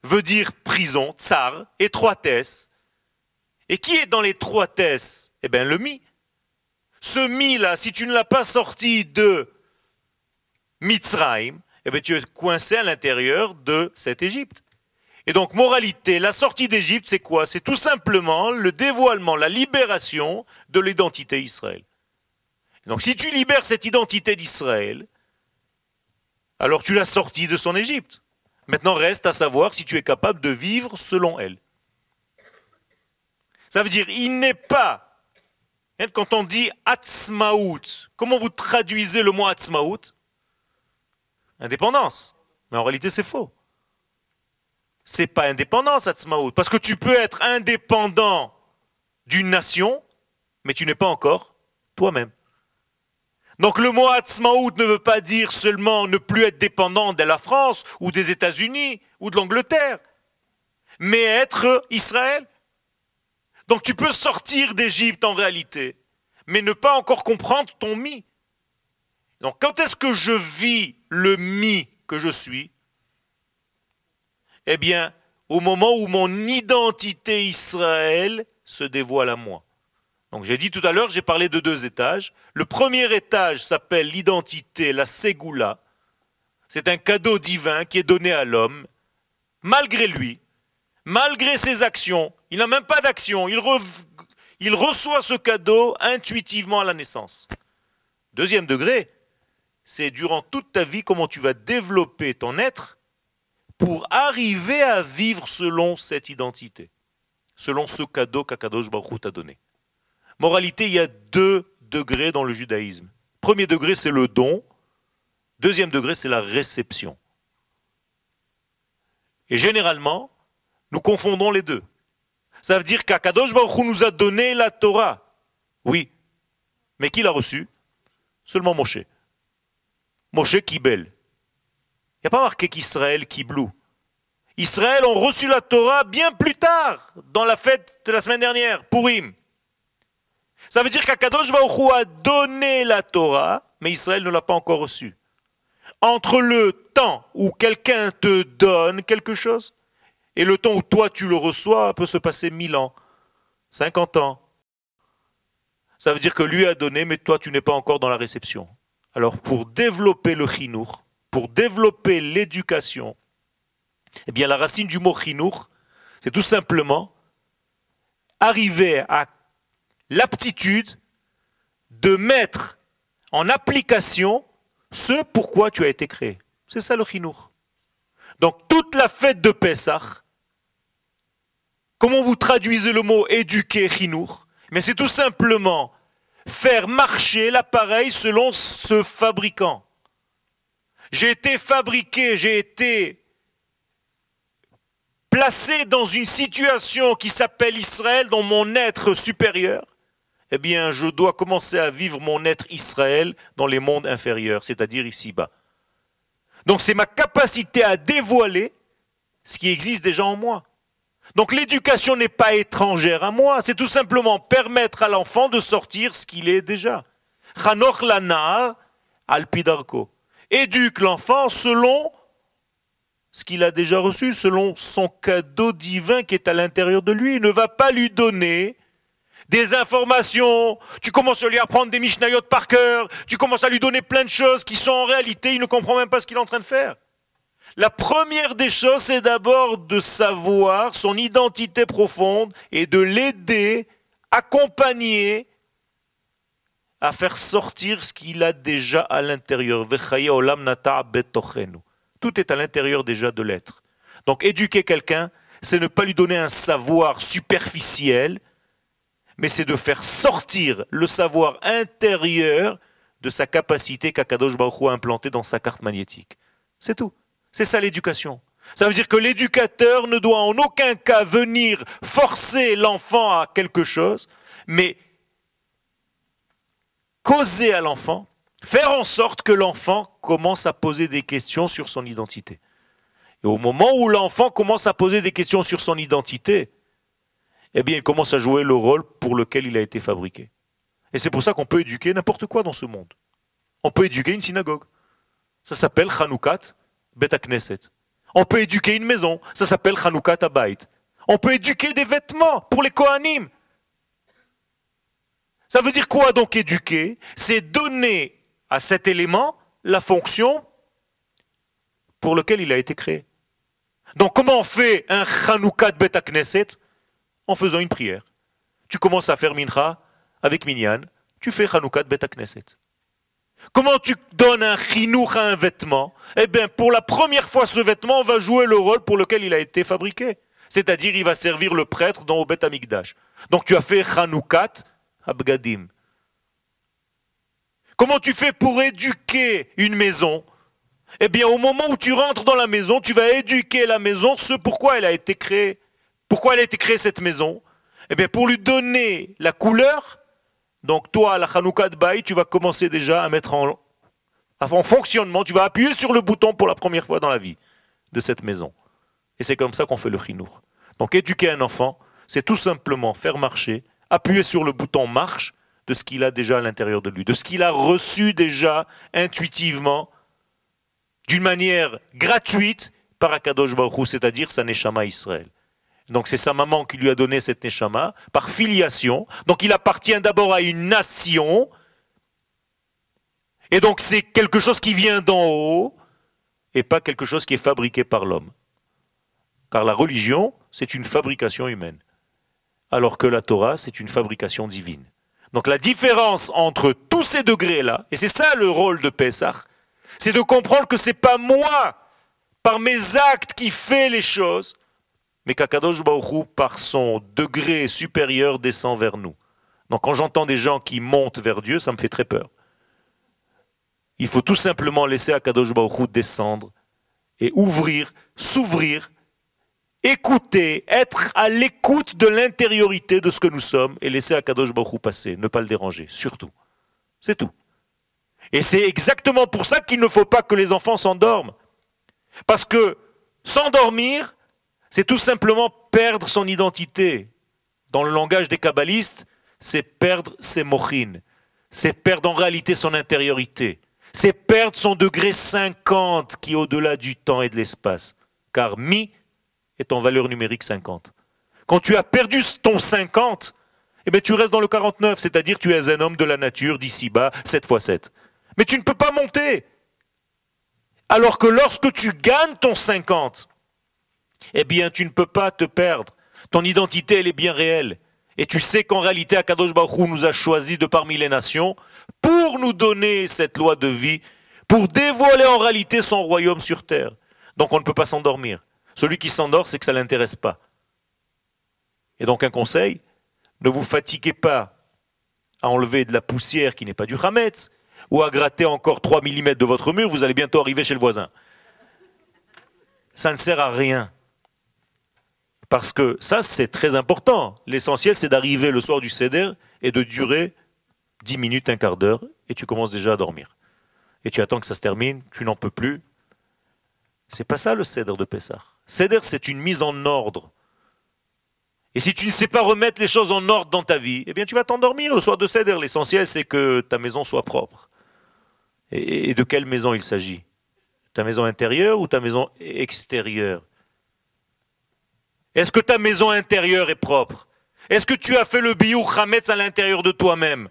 B: veut dire prison, tsar, étroitesse. Et qui est dans l'étroitesse? Eh bien le mi. Ce mi-là, si tu ne l'as pas sorti de Mitzraïm, eh bien tu es coincé à l'intérieur de cette Égypte. Et donc, moralité, la sortie d'Égypte, c'est quoi? C'est tout simplement le dévoilement, la libération de l'identité Israël. Donc, si tu libères cette identité d'Israël, alors tu l'as sortie de son Égypte. Maintenant, reste à savoir si tu es capable de vivre selon elle. Ça veut dire, il n'est pas, quand on dit Atzmaout, comment vous traduisez le mot Atzmaout? Indépendance. Mais en réalité, c'est faux. C'est pas indépendance, Atzmaout, parce que tu peux être indépendant d'une nation, mais tu n'es pas encore toi-même. Donc le mot Atzmaout ne veut pas dire seulement ne plus être dépendant de la France ou des États-Unis ou de l'Angleterre, mais être Israël. Donc tu peux sortir d'Égypte en réalité, mais ne pas encore comprendre ton mi. Donc quand est-ce que je vis le mi que je suis? Eh bien, au moment où mon identité Israël se dévoile à moi. Donc j'ai dit tout à l'heure, j'ai parlé de 2 étages. Le premier étage s'appelle l'identité, la Ségoula. C'est un cadeau divin qui est donné à l'homme, malgré lui, malgré ses actions. Il n'a même pas d'action, il reçoit ce cadeau intuitivement à la naissance. Deuxième degré, c'est durant toute ta vie comment tu vas développer ton être pour arriver à vivre selon cette identité, selon ce cadeau qu'Akadosh Baruch Hu t'a donné. Moralité, il y a 2 degrés dans le judaïsme. Premier degré, c'est le don. Deuxième degré, c'est la réception. Et généralement, nous confondons les deux. Ça veut dire qu'Akadosh Baruch Hu nous a donné la Torah. Oui. Mais qui l'a reçue? Seulement Moshe. Moshe Kibel. Il n'y a pas marqué qu'Israël Kiblou. Israël ont reçu la Torah bien plus tard, dans la fête de la semaine dernière, Purim. Ça veut dire qu'Akadosh Baruch Hu a donné la Torah, mais Israël ne l'a pas encore reçue. Entre le temps où quelqu'un te donne quelque chose et le temps où toi tu le reçois, peut se passer 1000 ans, 50 ans. Ça veut dire que lui a donné, mais toi tu n'es pas encore dans la réception. Alors pour développer le chinour, pour développer l'éducation, eh bien la racine du mot chinour, c'est tout simplement arriver à l'aptitude de mettre en application ce pourquoi tu as été créé. C'est ça le chinour. Donc toute la fête de Pessah, comment vous traduisez le mot éduquer chinour? Mais c'est tout simplement faire marcher l'appareil selon ce fabricant. J'ai été fabriqué, j'ai été placé dans une situation qui s'appelle Israël, dans mon être supérieur. Eh bien, je dois commencer à vivre mon être Israël dans les mondes inférieurs, c'est-à-dire ici-bas. Donc c'est ma capacité à dévoiler ce qui existe déjà en moi. Donc l'éducation n'est pas étrangère à moi, c'est tout simplement permettre à l'enfant de sortir ce qu'il est déjà. Chanoch lana alpidarko. Éduque l'enfant selon ce qu'il a déjà reçu, selon son cadeau divin qui est à l'intérieur de lui. Il ne va pas lui donner des informations, tu commences à lui apprendre des Mishnayot par cœur, tu commences à lui donner plein de choses qui sont en réalité, il ne comprend même pas ce qu'il est en train de faire. La première des choses, c'est d'abord de savoir son identité profonde et de l'aider, accompagner à faire sortir ce qu'il a déjà à l'intérieur. Tout est à l'intérieur déjà de l'être. Donc éduquer quelqu'un, c'est ne pas lui donner un savoir superficiel, mais c'est de faire sortir le savoir intérieur de sa capacité qu'Akadosh Baruch Hu a implantée dans sa carte magnétique. C'est tout. C'est ça l'éducation. Ça veut dire que l'éducateur ne doit en aucun cas venir forcer l'enfant à quelque chose, mais causer à l'enfant, faire en sorte que l'enfant commence à poser des questions sur son identité. Et au moment où l'enfant commence à poser des questions sur son identité, eh bien, il commence à jouer le rôle pour lequel il a été fabriqué. Et c'est pour ça qu'on peut éduquer n'importe quoi dans ce monde. On peut éduquer une synagogue. Ça s'appelle Chanoukat Bet Knesset. On peut éduquer une maison. Ça s'appelle Chanoukat Abayit. On peut éduquer des vêtements pour les Kohanim. Ça veut dire quoi donc éduquer? C'est donner à cet élément la fonction pour laquelle il a été créé. Donc comment on fait un Chanoukat Bet Knesset? En faisant une prière. Tu commences à faire mincha avec minyan, tu fais Chanoukat Bet Knesset. Comment tu donnes un chinour à un vêtement? Eh bien, pour la première fois, ce vêtement va jouer le rôle pour lequel il a été fabriqué. C'est-à-dire, il va servir le prêtre dans le Bet Amikdash. Donc, tu as fait Chanoukat Abgadim. Comment tu fais pour éduquer une maison? Eh bien, au moment où tu rentres dans la maison, tu vas éduquer la maison, ce pourquoi elle a été créée. Pourquoi elle a été créée cette maison? Eh bien, pour lui donner la couleur, donc toi, à la Hanouka de Baï, tu vas commencer déjà à mettre en fonctionnement, tu vas appuyer sur le bouton pour la première fois dans la vie de cette maison. Et c'est comme ça qu'on fait le chinour. Donc éduquer un enfant, c'est tout simplement faire marcher, appuyer sur le bouton marche de ce qu'il a déjà à l'intérieur de lui, de ce qu'il a reçu déjà intuitivement, d'une manière gratuite par Akadosh Baruch Hu, c'est-à-dire sa Neshama Israël. Donc c'est sa maman qui lui a donné cette Neshama par filiation. Donc il appartient d'abord à une nation. Et donc c'est quelque chose qui vient d'en haut et pas quelque chose qui est fabriqué par l'homme. Car la religion, c'est une fabrication humaine. Alors que la Torah, c'est une fabrication divine. Donc la différence entre tous ces degrés-là, et c'est ça le rôle de Pessah, c'est de comprendre que ce n'est pas moi, par mes actes, qui fait les choses, mais qu'Akadosh Baruch Hu, par son degré supérieur, descend vers nous. Donc quand j'entends des gens qui montent vers Dieu, ça me fait très peur. Il faut tout simplement laisser Akadosh Baruch Hu descendre et ouvrir, s'ouvrir, écouter, être à l'écoute de l'intériorité de ce que nous sommes et laisser Akadosh Baruch Hu passer, ne pas le déranger, surtout. C'est tout. Et c'est exactement pour ça qu'il ne faut pas que les enfants s'endorment. Parce que s'endormir, c'est tout simplement perdre son identité. Dans le langage des kabbalistes, c'est perdre ses mochines. C'est perdre en réalité son intériorité. C'est perdre son degré 50 qui est au-delà du temps et de l'espace. Car mi est en valeur numérique 50. Quand tu as perdu ton 50, eh bien tu restes dans le 49, c'est-à-dire tu es un homme de la nature d'ici-bas, 7x7. Mais tu ne peux pas monter. Alors que lorsque tu gagnes ton 50, eh bien tu ne peux pas te perdre. Ton identité, elle est bien réelle. Et tu sais qu'en réalité, Akadosh Baruch Hu nous a choisis de parmi les nations pour nous donner cette loi de vie, pour dévoiler en réalité son royaume sur terre. Donc on ne peut pas s'endormir. Celui qui s'endort, c'est que ça ne l'intéresse pas. Et donc un conseil, ne vous fatiguez pas à enlever de la poussière qui n'est pas du Hametz, ou à gratter encore 3 mm de votre mur, vous allez bientôt arriver chez le voisin. Ça ne sert à rien. Parce que ça, c'est très important. L'essentiel, c'est d'arriver le soir du Seder et de durer 10 minutes, un quart d'heure, et tu commences déjà à dormir. Et tu attends que ça se termine, tu n'en peux plus. C'est pas ça le Seder de Pessah. Seder, c'est une mise en ordre. Et si tu ne sais pas remettre les choses en ordre dans ta vie, eh bien tu vas t'endormir le soir de Seder. L'essentiel, c'est que ta maison soit propre. Et de quelle maison il s'agit? Ta maison intérieure ou ta maison extérieure? Est-ce que ta maison intérieure est propre? Est-ce que tu as fait le biyur chametz à l'intérieur de toi-même?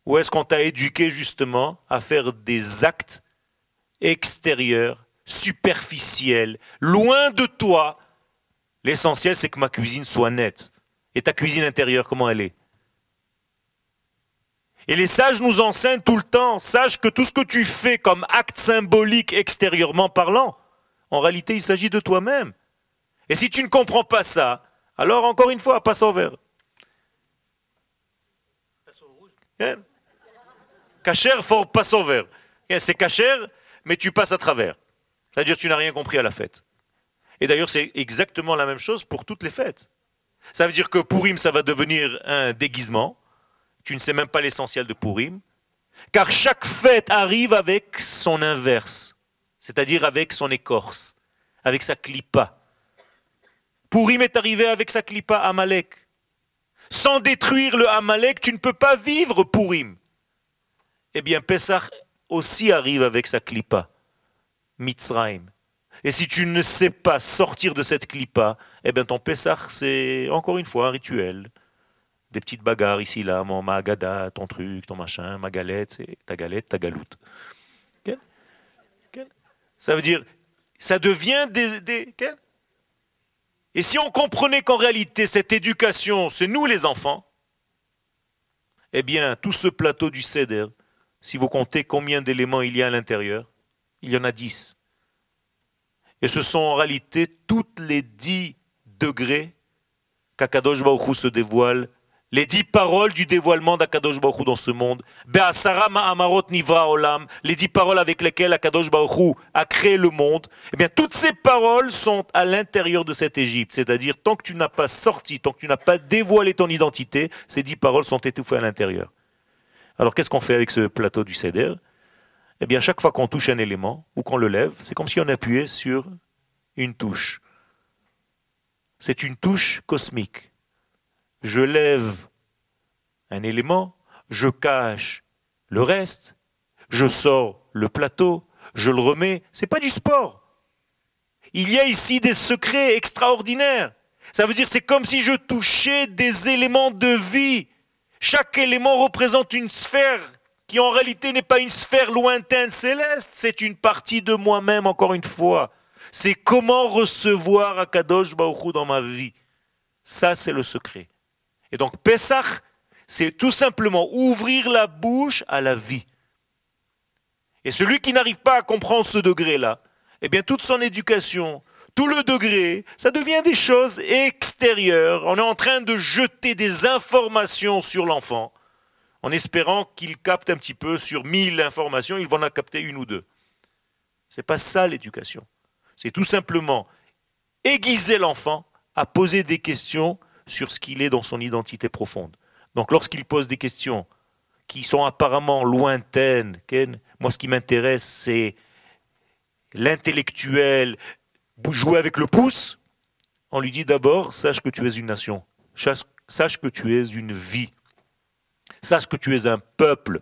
B: Ou est-ce qu'on t'a éduqué justement à faire des actes extérieurs, superficiels, loin de toi? L'essentiel, c'est que ma cuisine soit nette. Et ta cuisine intérieure, comment elle est? Et les sages nous enseignent tout le temps, sache que tout ce que tu fais comme acte symbolique extérieurement parlant, en réalité, il s'agit de toi-même. Et si tu ne comprends pas ça, alors encore une fois, passe au vert. Kacher, passe au vert. C'est kacher, mais tu passes à travers. C'est-à-dire que tu n'as rien compris à la fête. Et d'ailleurs, c'est exactement la même chose pour toutes les fêtes. Ça veut dire que Purim, ça va devenir un déguisement. Tu ne sais même pas l'essentiel de Purim. Car chaque fête arrive avec son inverse, c'est-à-dire avec son écorce, avec sa clipa. Purim est arrivé avec sa clipa Amalek. Sans détruire le Amalek, tu ne peux pas vivre Purim. Eh bien, Pessah aussi arrive avec sa clipa, Mitzrayim. Et si tu ne sais pas sortir de cette clipa, eh bien ton Pessah, c'est encore une fois un rituel. Des petites bagarres ici, là, mon magada, ton truc, ton machin, ma galette, c'est ta galette, ta galoute. Ça veut dire, ça devient des. Et si on comprenait qu'en réalité, cette éducation, c'est nous les enfants, eh bien, tout ce plateau du Seder, si vous comptez combien d'éléments il y a à l'intérieur, il y en a 10. Et ce sont en réalité toutes les 10 degrés qu'Akadosh Baruch Hu se dévoile, Les 10 paroles du dévoilement d'Akadosh Baruch Hu dans ce monde. Be'asara ma'amarot nivra olam. Les 10 paroles avec lesquelles Akadosh Baruch Hu a créé le monde. Eh bien, toutes ces paroles sont à l'intérieur de cette Égypte. C'est-à-dire, tant que tu n'as pas sorti, tant que tu n'as pas dévoilé ton identité, ces 10 paroles sont étouffées à l'intérieur. Alors, qu'est-ce qu'on fait avec ce plateau du Seder? Eh bien, chaque fois qu'on touche un élément ou qu'on le lève, c'est comme si on appuyait sur une touche. C'est une touche cosmique. Je lève un élément, je cache le reste, je sors le plateau, je le remets. C'est pas du sport. Il y a ici des secrets extraordinaires. Ça veut dire c'est comme si je touchais des éléments de vie. Chaque élément représente une sphère qui en réalité n'est pas une sphère lointaine céleste, c'est une partie de moi-même encore une fois. C'est comment recevoir Akadosh Baruch Hu dans ma vie. Ça c'est le secret. Et donc Pesach, c'est tout simplement ouvrir la bouche à la vie. Et celui qui n'arrive pas à comprendre ce degré-là, eh bien toute son éducation, tout le degré, ça devient des choses extérieures. On est en train de jeter des informations sur l'enfant, en espérant qu'il capte un petit peu sur 1000 informations, il va en capter une ou deux. C'est pas ça l'éducation. C'est tout simplement aiguiser l'enfant à poser des questions sur ce qu'il est dans son identité profonde. Donc lorsqu'il pose des questions qui sont apparemment lointaines, moi ce qui m'intéresse c'est l'intellectuel, jouer avec le pouce, on lui dit d'abord, sache que tu es une nation, sache que tu es une vie, sache que tu es un peuple,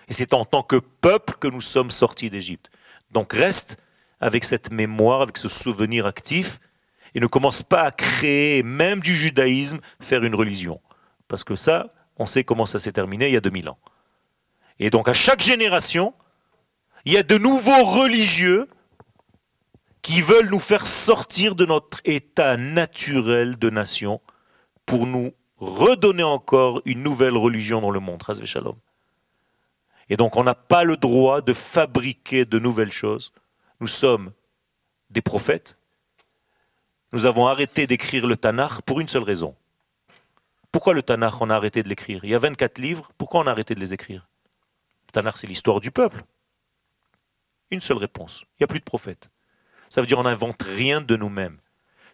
B: et c'est en tant que peuple que nous sommes sortis d'Égypte. Donc reste avec cette mémoire, avec ce souvenir actif, et ne commence pas à créer, même du judaïsme, faire une religion. Parce que ça, on sait comment ça s'est terminé il y a 2000 ans. Et donc à chaque génération, il y a de nouveaux religieux qui veulent nous faire sortir de notre état naturel de nation pour nous redonner encore une nouvelle religion dans le monde. Chas v'shalom. Et donc on n'a pas le droit de fabriquer de nouvelles choses. Nous sommes des prophètes. Nous avons arrêté d'écrire le Tanakh pour une seule raison. Pourquoi le Tanakh, on a arrêté de l'écrire? Il y a 24 livres, pourquoi on a arrêté de les écrire? Le Tanakh, c'est l'histoire du peuple. Une seule réponse. Il n'y a plus de prophètes. Ça veut dire qu'on n'invente rien de nous-mêmes.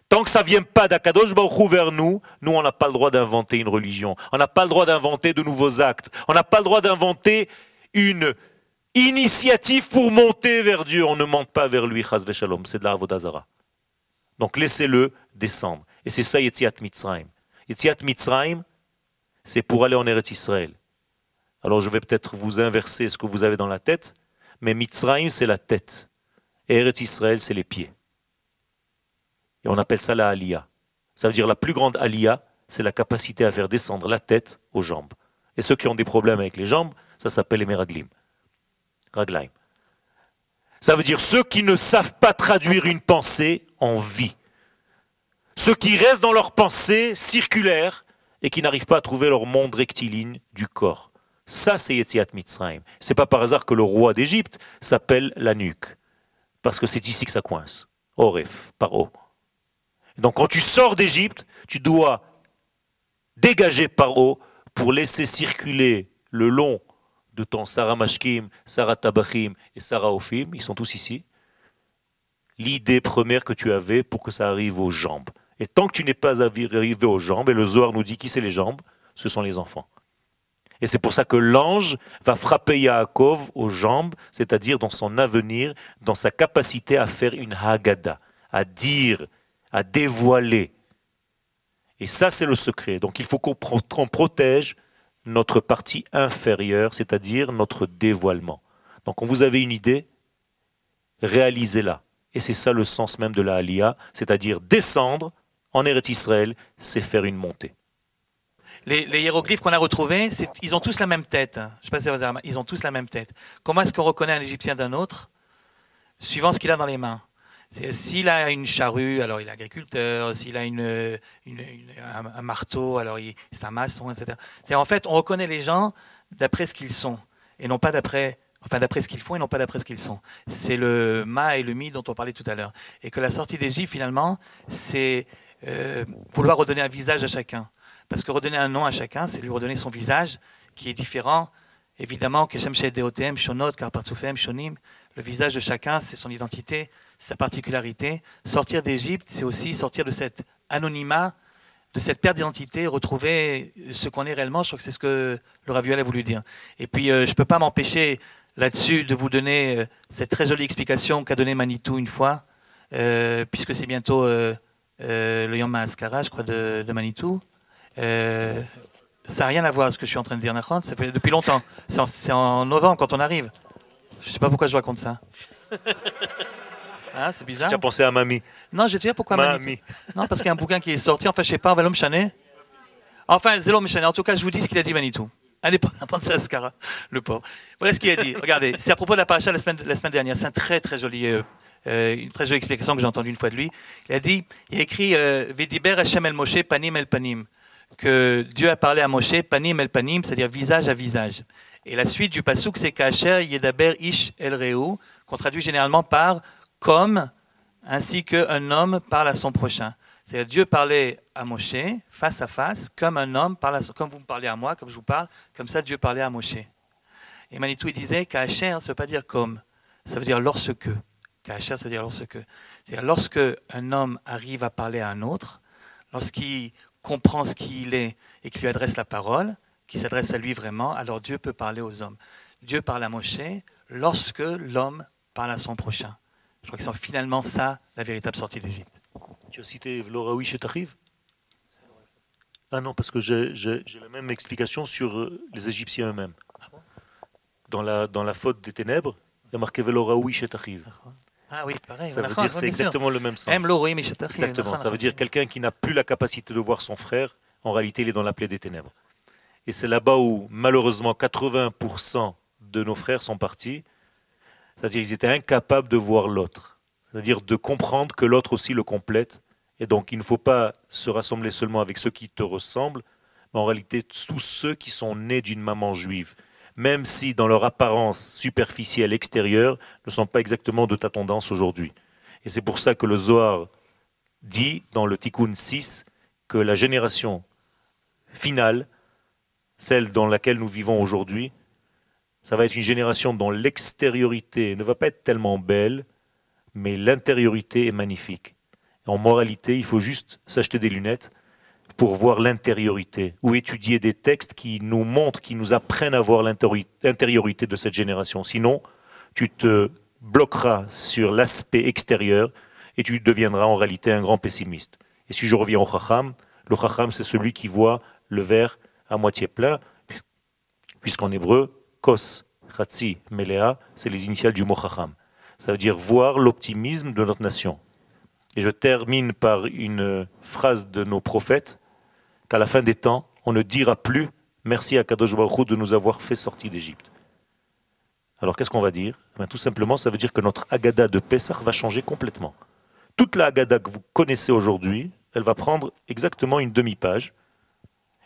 B: Tant que ça ne vient pas d'Akadosh Baruch Hu vers nous, nous, on n'a pas le droit d'inventer une religion. On n'a pas le droit d'inventer de nouveaux actes. On n'a pas le droit d'inventer une initiative pour monter vers Dieu. On ne monte pas vers lui, chas v'shalom. C'est de la avodah zara. Donc laissez-le descendre. Et c'est ça Yetziat Mitzrayim. Yetziat Mitzrayim, c'est pour aller en Eretz Israël. Alors je vais peut-être vous inverser ce que vous avez dans la tête, mais Mitzrayim c'est la tête. Et Eretz Israël c'est les pieds. Et on appelle ça la Aliyah. Ça veut dire la plus grande Aliyah, c'est la capacité à faire descendre la tête aux jambes. Et ceux qui ont des problèmes avec les jambes, ça s'appelle les Meraglim. Raglaim. Ça veut dire ceux qui ne savent pas traduire une pensée en vie. Ceux qui restent dans leur pensée circulaire et qui n'arrivent pas à trouver leur monde rectiligne du corps. Ça, c'est Yetziat Mitzrayim. C'est pas par hasard que le roi d'Égypte s'appelle la nuque. Parce que c'est ici que ça coince. Oref, par haut. Donc quand tu sors d'Égypte, tu dois dégager par haut pour laisser circuler le long de ton Sarah Mashkim, Sarah Tabachim et Sarah Ophim, ils sont tous ici, l'idée première que tu avais pour que ça arrive aux jambes. Et tant que tu n'es pas arrivé aux jambes, et le Zohar nous dit qui c'est les jambes, ce sont les enfants. Et c'est pour ça que l'ange va frapper Yaakov aux jambes, c'est-à-dire dans son avenir, dans sa capacité à faire une Haggadah, à dire, à dévoiler. Et ça, c'est le secret. Donc il faut qu'on protège notre partie inférieure, c'est-à-dire notre dévoilement. Donc quand vous avez une idée, réalisez-la. Et c'est ça le sens même de la Aliyah, c'est-à-dire descendre en Eretz Israël, c'est faire une montée.
A: Les hiéroglyphes qu'on a retrouvés, ils ont tous la même tête. Je ne sais pas si vous avez remarqué, ils ont tous la même tête. Comment est-ce qu'on reconnaît un Égyptien d'un autre? Suivant ce qu'il a dans les mains. S'il a une charrue, alors il est agriculteur. S'il a un marteau, alors c'est un maçon, etc. En fait, on reconnaît les gens d'après ce qu'ils sont, et non pas d'après ce qu'ils font, et non pas d'après ce qu'ils sont. C'est le ma et le mi dont on parlait tout à l'heure. Et que la sortie d'Égypte, finalement, c'est vouloir redonner un visage à chacun. Parce que redonner un nom à chacun, c'est lui redonner son visage qui est différent. Évidemment, Keshem Shed Deotem, Shonot, Karpartsufem, Shonim, le visage de chacun, c'est son identité, sa particularité. Sortir d'Égypte, c'est aussi sortir de cet anonymat, de cette perte d'identité, retrouver ce qu'on est réellement. Je crois que c'est ce que le Rav Yoel a voulu dire. Et puis, je ne peux pas m'empêcher là-dessus de vous donner cette très jolie explication qu'a donnée Manitou une fois, puisque c'est bientôt le Yom HaAskara, je crois, de Manitou. Ça n'a rien à voir avec ce que je suis en train de dire, Nachon. Ça fait depuis longtemps. C'est en novembre quand on arrive. Je ne sais pas pourquoi je raconte ça. Ah, c'est bizarre.
B: Tu as pensé à Mamie.
A: Non, je vais te dire pourquoi
B: Mamie.
A: Non, parce qu'il y a un bouquin qui est sorti. Enfin, je ne sais pas, Velom Chané. Enfin, Zelom Chané. En tout cas, je vous dis ce qu'il a dit, Manitou. Allez, prendre Ascara, le pauvre. Voilà ce qu'il a dit. Regardez, c'est à propos de la paracha la semaine dernière. C'est un très, très joli, une très jolie explication que j'ai entendue une fois de lui. Il a écrit Vediber Hashem el Moshe, Panim el Panim. Que Dieu a parlé à Moshe, Panim el Panim, c'est-à-dire visage à visage. Et la suite du pasouk, c'est Kacher Yedaber Ish el Reu, qu'on traduit généralement par comme, ainsi qu'un homme parle à son prochain. C'est-à-dire Dieu parlait à Moshe, face à face, comme un homme parle comme vous me parlez à moi, comme je vous parle, comme ça Dieu parlait à Moshe. Et Manitou, il disait Kacher, ça ne veut pas dire comme, ça veut dire lorsque. Kacher, ça veut dire lorsque. C'est-à-dire lorsque un homme arrive à parler à un autre, lorsqu'il comprend ce qu'il est et qui lui adresse la parole, qui s'adresse à lui vraiment, alors Dieu peut parler aux hommes. Dieu parle à Moshe lorsque l'homme parle à son prochain. Je crois que c'est finalement ça, la véritable sortie d'Égypte.
B: Tu as cité Vloraoui Shetachiv? Ah non, parce que j'ai la même explication sur les Égyptiens eux-mêmes. Dans la faute des ténèbres, il y a marqué Vloraoui Shetachiv.
A: Ah oui, pareil.
B: Ça veut dire c'est exactement le même sens. Exactement, ça veut dire quelqu'un qui n'a plus la capacité de voir son frère, en réalité il est dans la plaie des ténèbres. Et c'est là-bas où malheureusement 80% de nos frères sont partis, c'est-à-dire qu'ils étaient incapables de voir l'autre, c'est-à-dire de comprendre que l'autre aussi le complète. Et donc il ne faut pas se rassembler seulement avec ceux qui te ressemblent, mais en réalité tous ceux qui sont nés d'une maman juive, même si dans leur apparence superficielle extérieure ne sont pas exactement de ta tendance aujourd'hui. Et c'est pour ça que le Zohar dit dans le Tikkun 6 que la génération finale, celle dans laquelle nous vivons aujourd'hui, ça va être une génération dont l'extériorité ne va pas être tellement belle, mais l'intériorité est magnifique. En moralité, il faut juste s'acheter des lunettes pour voir l'intériorité, ou étudier des textes qui nous montrent, qui nous apprennent à voir l'intériorité de cette génération. Sinon, tu te bloqueras sur l'aspect extérieur et tu deviendras en réalité un grand pessimiste. Et si je reviens au Chacham, le Chacham c'est celui qui voit le verre à moitié plein, puisqu'en hébreu, Kos, Chatzi, Melea, c'est les initiales du mot Chacham. Ça veut dire voir l'optimisme de notre nation. Et je termine par une phrase de nos prophètes, qu'à la fin des temps, on ne dira plus « Merci à Kadosh Baruch Hu de nous avoir fait sortir d'Égypte ». Alors qu'est-ce qu'on va dire? Tout simplement, ça veut dire que notre Haggadah de Pessah va changer complètement. Toute la Haggadah que vous connaissez aujourd'hui, elle va prendre exactement une demi-page.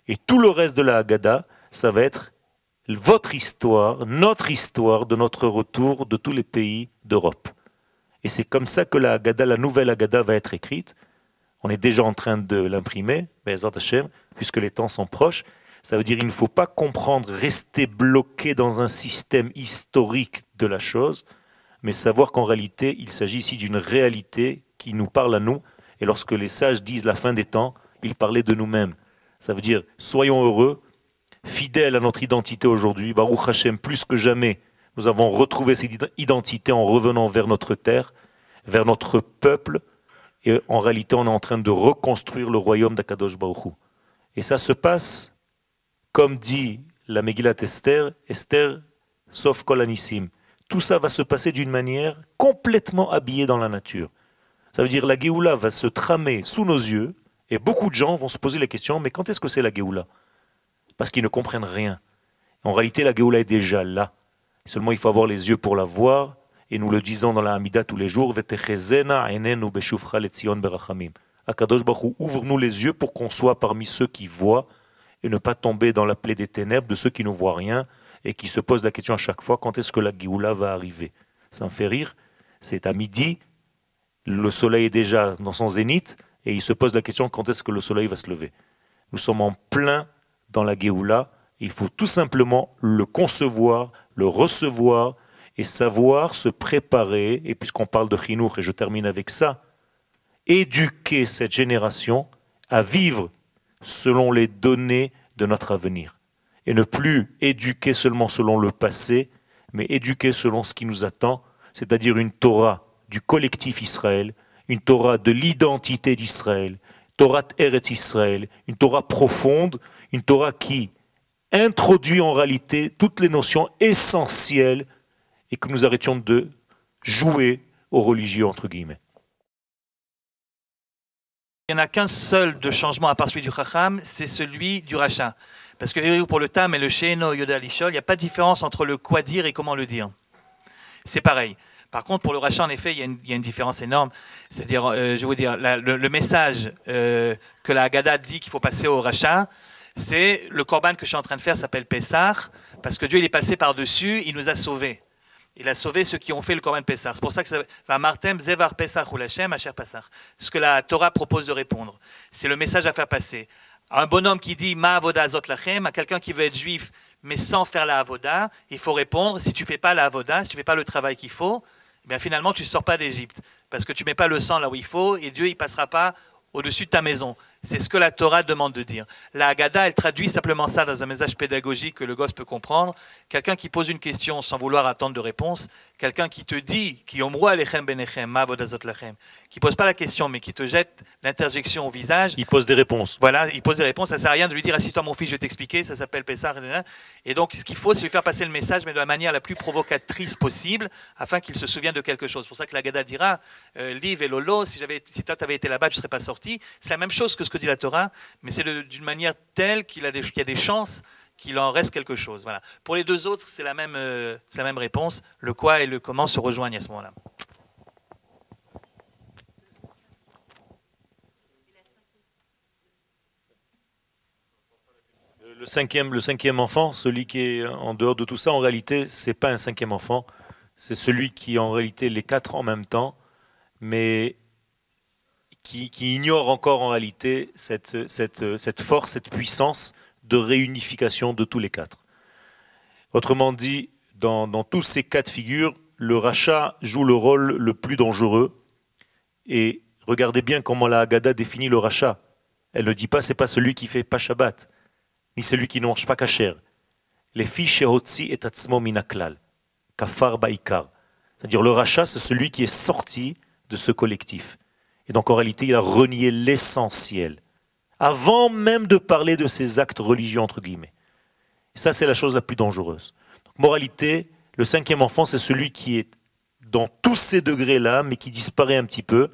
B: Et tout le reste de la Haggadah, ça va être votre histoire, notre histoire de notre retour de tous les pays d'Europe. Et c'est comme ça que la Haggadah, la nouvelle Haggadah va être écrite. On est déjà en train de l'imprimer, puisque les temps sont proches. Ça veut dire qu'il ne faut pas comprendre, rester bloqué dans un système historique de la chose, mais savoir qu'en réalité, il s'agit ici d'une réalité qui nous parle à nous. Et lorsque les sages disent la fin des temps, ils parlaient de nous-mêmes. Ça veut dire, soyons heureux, fidèles à notre identité aujourd'hui. Baruch Hashem, plus que jamais, nous avons retrouvé cette identité en revenant vers notre terre, vers notre peuple. Et en réalité, on est en train de reconstruire le royaume d'Akadosh Baruch Hu. Et ça se passe, comme dit la Megillat Esther, Esther, sauf Kol Anissim. Tout ça va se passer d'une manière complètement habillée dans la nature. Ça veut dire la Géoula va se tramer sous nos yeux, et beaucoup de gens vont se poser la question, mais quand est-ce que c'est la Géoula? Parce qu'ils ne comprennent rien. En réalité, la Géoula est déjà là. Seulement, il faut avoir les yeux pour la voir, et nous le disons dans la Hamida tous les jours, Akadosh Baruch Hu, ouvre-nous les yeux pour qu'on soit parmi ceux qui voient et ne pas tomber dans la plaie des ténèbres de ceux qui ne voient rien et qui se posent la question à chaque fois quand est-ce que la Géoula va arriver. Ça me fait rire, c'est à midi, le soleil est déjà dans son zénith et il se pose la question quand est-ce que le soleil va se lever. Nous sommes en plein dans la Géoula. Il faut tout simplement le concevoir, le recevoir et savoir se préparer. Et puisqu'on parle de Chinour, et je termine avec ça, éduquer cette génération à vivre selon les données de notre avenir. Et ne plus éduquer seulement selon le passé, mais éduquer selon ce qui nous attend, c'est-à-dire une Torah du collectif Israël, une Torah de l'identité d'Israël, Torah Eretz Israël, une Torah profonde, une Torah qui introduit en réalité toutes les notions essentielles et que nous arrêtions de jouer aux religieux, entre guillemets.
A: Il n'y en a qu'un seul de changement à part celui du Chacham, c'est celui du Racha. Parce que pour le Tam et le Sheino Yoda Lishol, il n'y a pas de différence entre le quoi dire et comment le dire. C'est pareil. Par contre, pour le Racha, en effet, il y a une différence énorme. C'est-à-dire, je vais vous dire, le message que la Haggadah dit qu'il faut passer au Racha, c'est le korban que je suis en train de faire s'appelle Pessah, parce que Dieu il est passé par-dessus, il nous a sauvés. Il a sauvé ceux qui ont fait le korban Pessah. C'est pour ça que ça va Martem Zevar Pessah ou Lachem Asher Pessah. Ce que la Torah propose de répondre. C'est le message à faire passer. Un bonhomme qui dit Ma avoda azot lachem, à quelqu'un qui veut être juif, mais sans faire la avoda, il faut répondre si tu ne fais pas la avoda, si tu ne fais pas le travail qu'il faut, eh bien finalement tu ne sors pas d'Égypte. Parce que tu ne mets pas le sang là où il faut et Dieu il ne passera pas au-dessus de ta maison. C'est ce que la Torah demande de dire. La Haggadah, elle traduit simplement ça dans un message pédagogique que le gosse peut comprendre. Quelqu'un qui pose une question sans vouloir attendre de réponse, quelqu'un qui te dit, qui pose pas la question, mais qui te jette l'interjection au visage.
B: Il pose des réponses.
A: Voilà, il pose des réponses. Ça ne sert à rien de lui dire assis-toi mon fils, je vais t'expliquer, ça s'appelle Pessah. Et donc ce qu'il faut, c'est lui faire passer le message, mais de la manière la plus provocatrice possible, afin qu'il se souvienne de quelque chose. C'est pour ça que la Haggadah dira Liv et Lolo, si toi tu avais été là-bas, je ne serais pas sorti. C'est la même chose que ce que dit la Torah, mais c'est d'une manière telle qu'il y a des chances qu'il en reste quelque chose. Voilà. Pour les deux autres, c'est la même réponse. Le quoi et le comment se rejoignent à ce moment-là.
B: Le cinquième enfant, celui qui est en dehors de tout ça, en réalité, ce n'est pas un cinquième enfant, c'est celui qui en réalité les quatre en même temps, mais qui ignore encore en réalité cette force, cette puissance de réunification de tous les quatre. Autrement dit, dans tous ces cas de figure, le rachat joue le rôle le plus dangereux. Et regardez bien comment la Haggadah définit le rachat. Elle ne dit pas c'est pas celui qui fait pas Shabbat, ni celui qui ne mange pas kasher. Les fiches hotzi et atzmo minaklal, kafar baikar. C'est-à-dire le rachat, c'est celui qui est sorti de ce collectif. Et donc en réalité, il a renié l'essentiel, avant même de parler de ses actes religieux, entre guillemets. Et ça, c'est la chose la plus dangereuse. Donc, moralité, le cinquième enfant, c'est celui qui est dans tous ces degrés-là, mais qui disparaît un petit peu,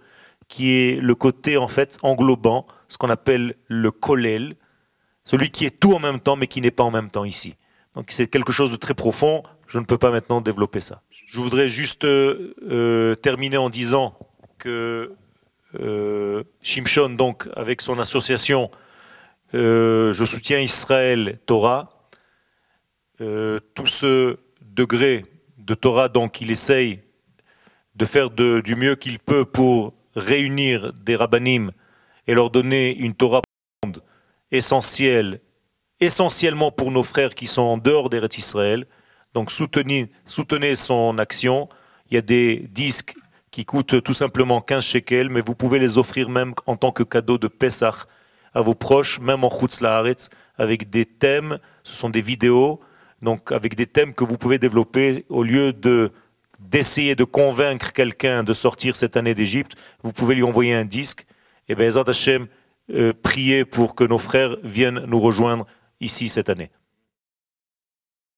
B: qui est le côté en fait englobant, ce qu'on appelle le kollel, celui qui est tout en même temps, mais qui n'est pas en même temps ici. Donc c'est quelque chose de très profond, je ne peux pas maintenant développer ça. Je voudrais juste terminer en disant que Shimshon, donc, avec son association Je soutiens Israël Torah, tout ce degré de Torah, donc, il essaye de faire du mieux qu'il peut pour réunir des rabbanim et leur donner une Torah essentielle, essentiellement pour nos frères qui sont en dehors d'Eretz Israël. Donc soutenez son action. Il y a des disques qui coûtent tout simplement 15 shekels, mais vous pouvez les offrir même en tant que cadeau de Pessah à vos proches, même en Chutz La'aretz, avec des thèmes, ce sont des vidéos, donc avec des thèmes que vous pouvez développer au lieu d'essayer de convaincre quelqu'un de sortir cette année d'Égypte, vous pouvez lui envoyer un disque, et bien, Ezrat Hashem, priez pour que nos frères viennent nous rejoindre ici cette année.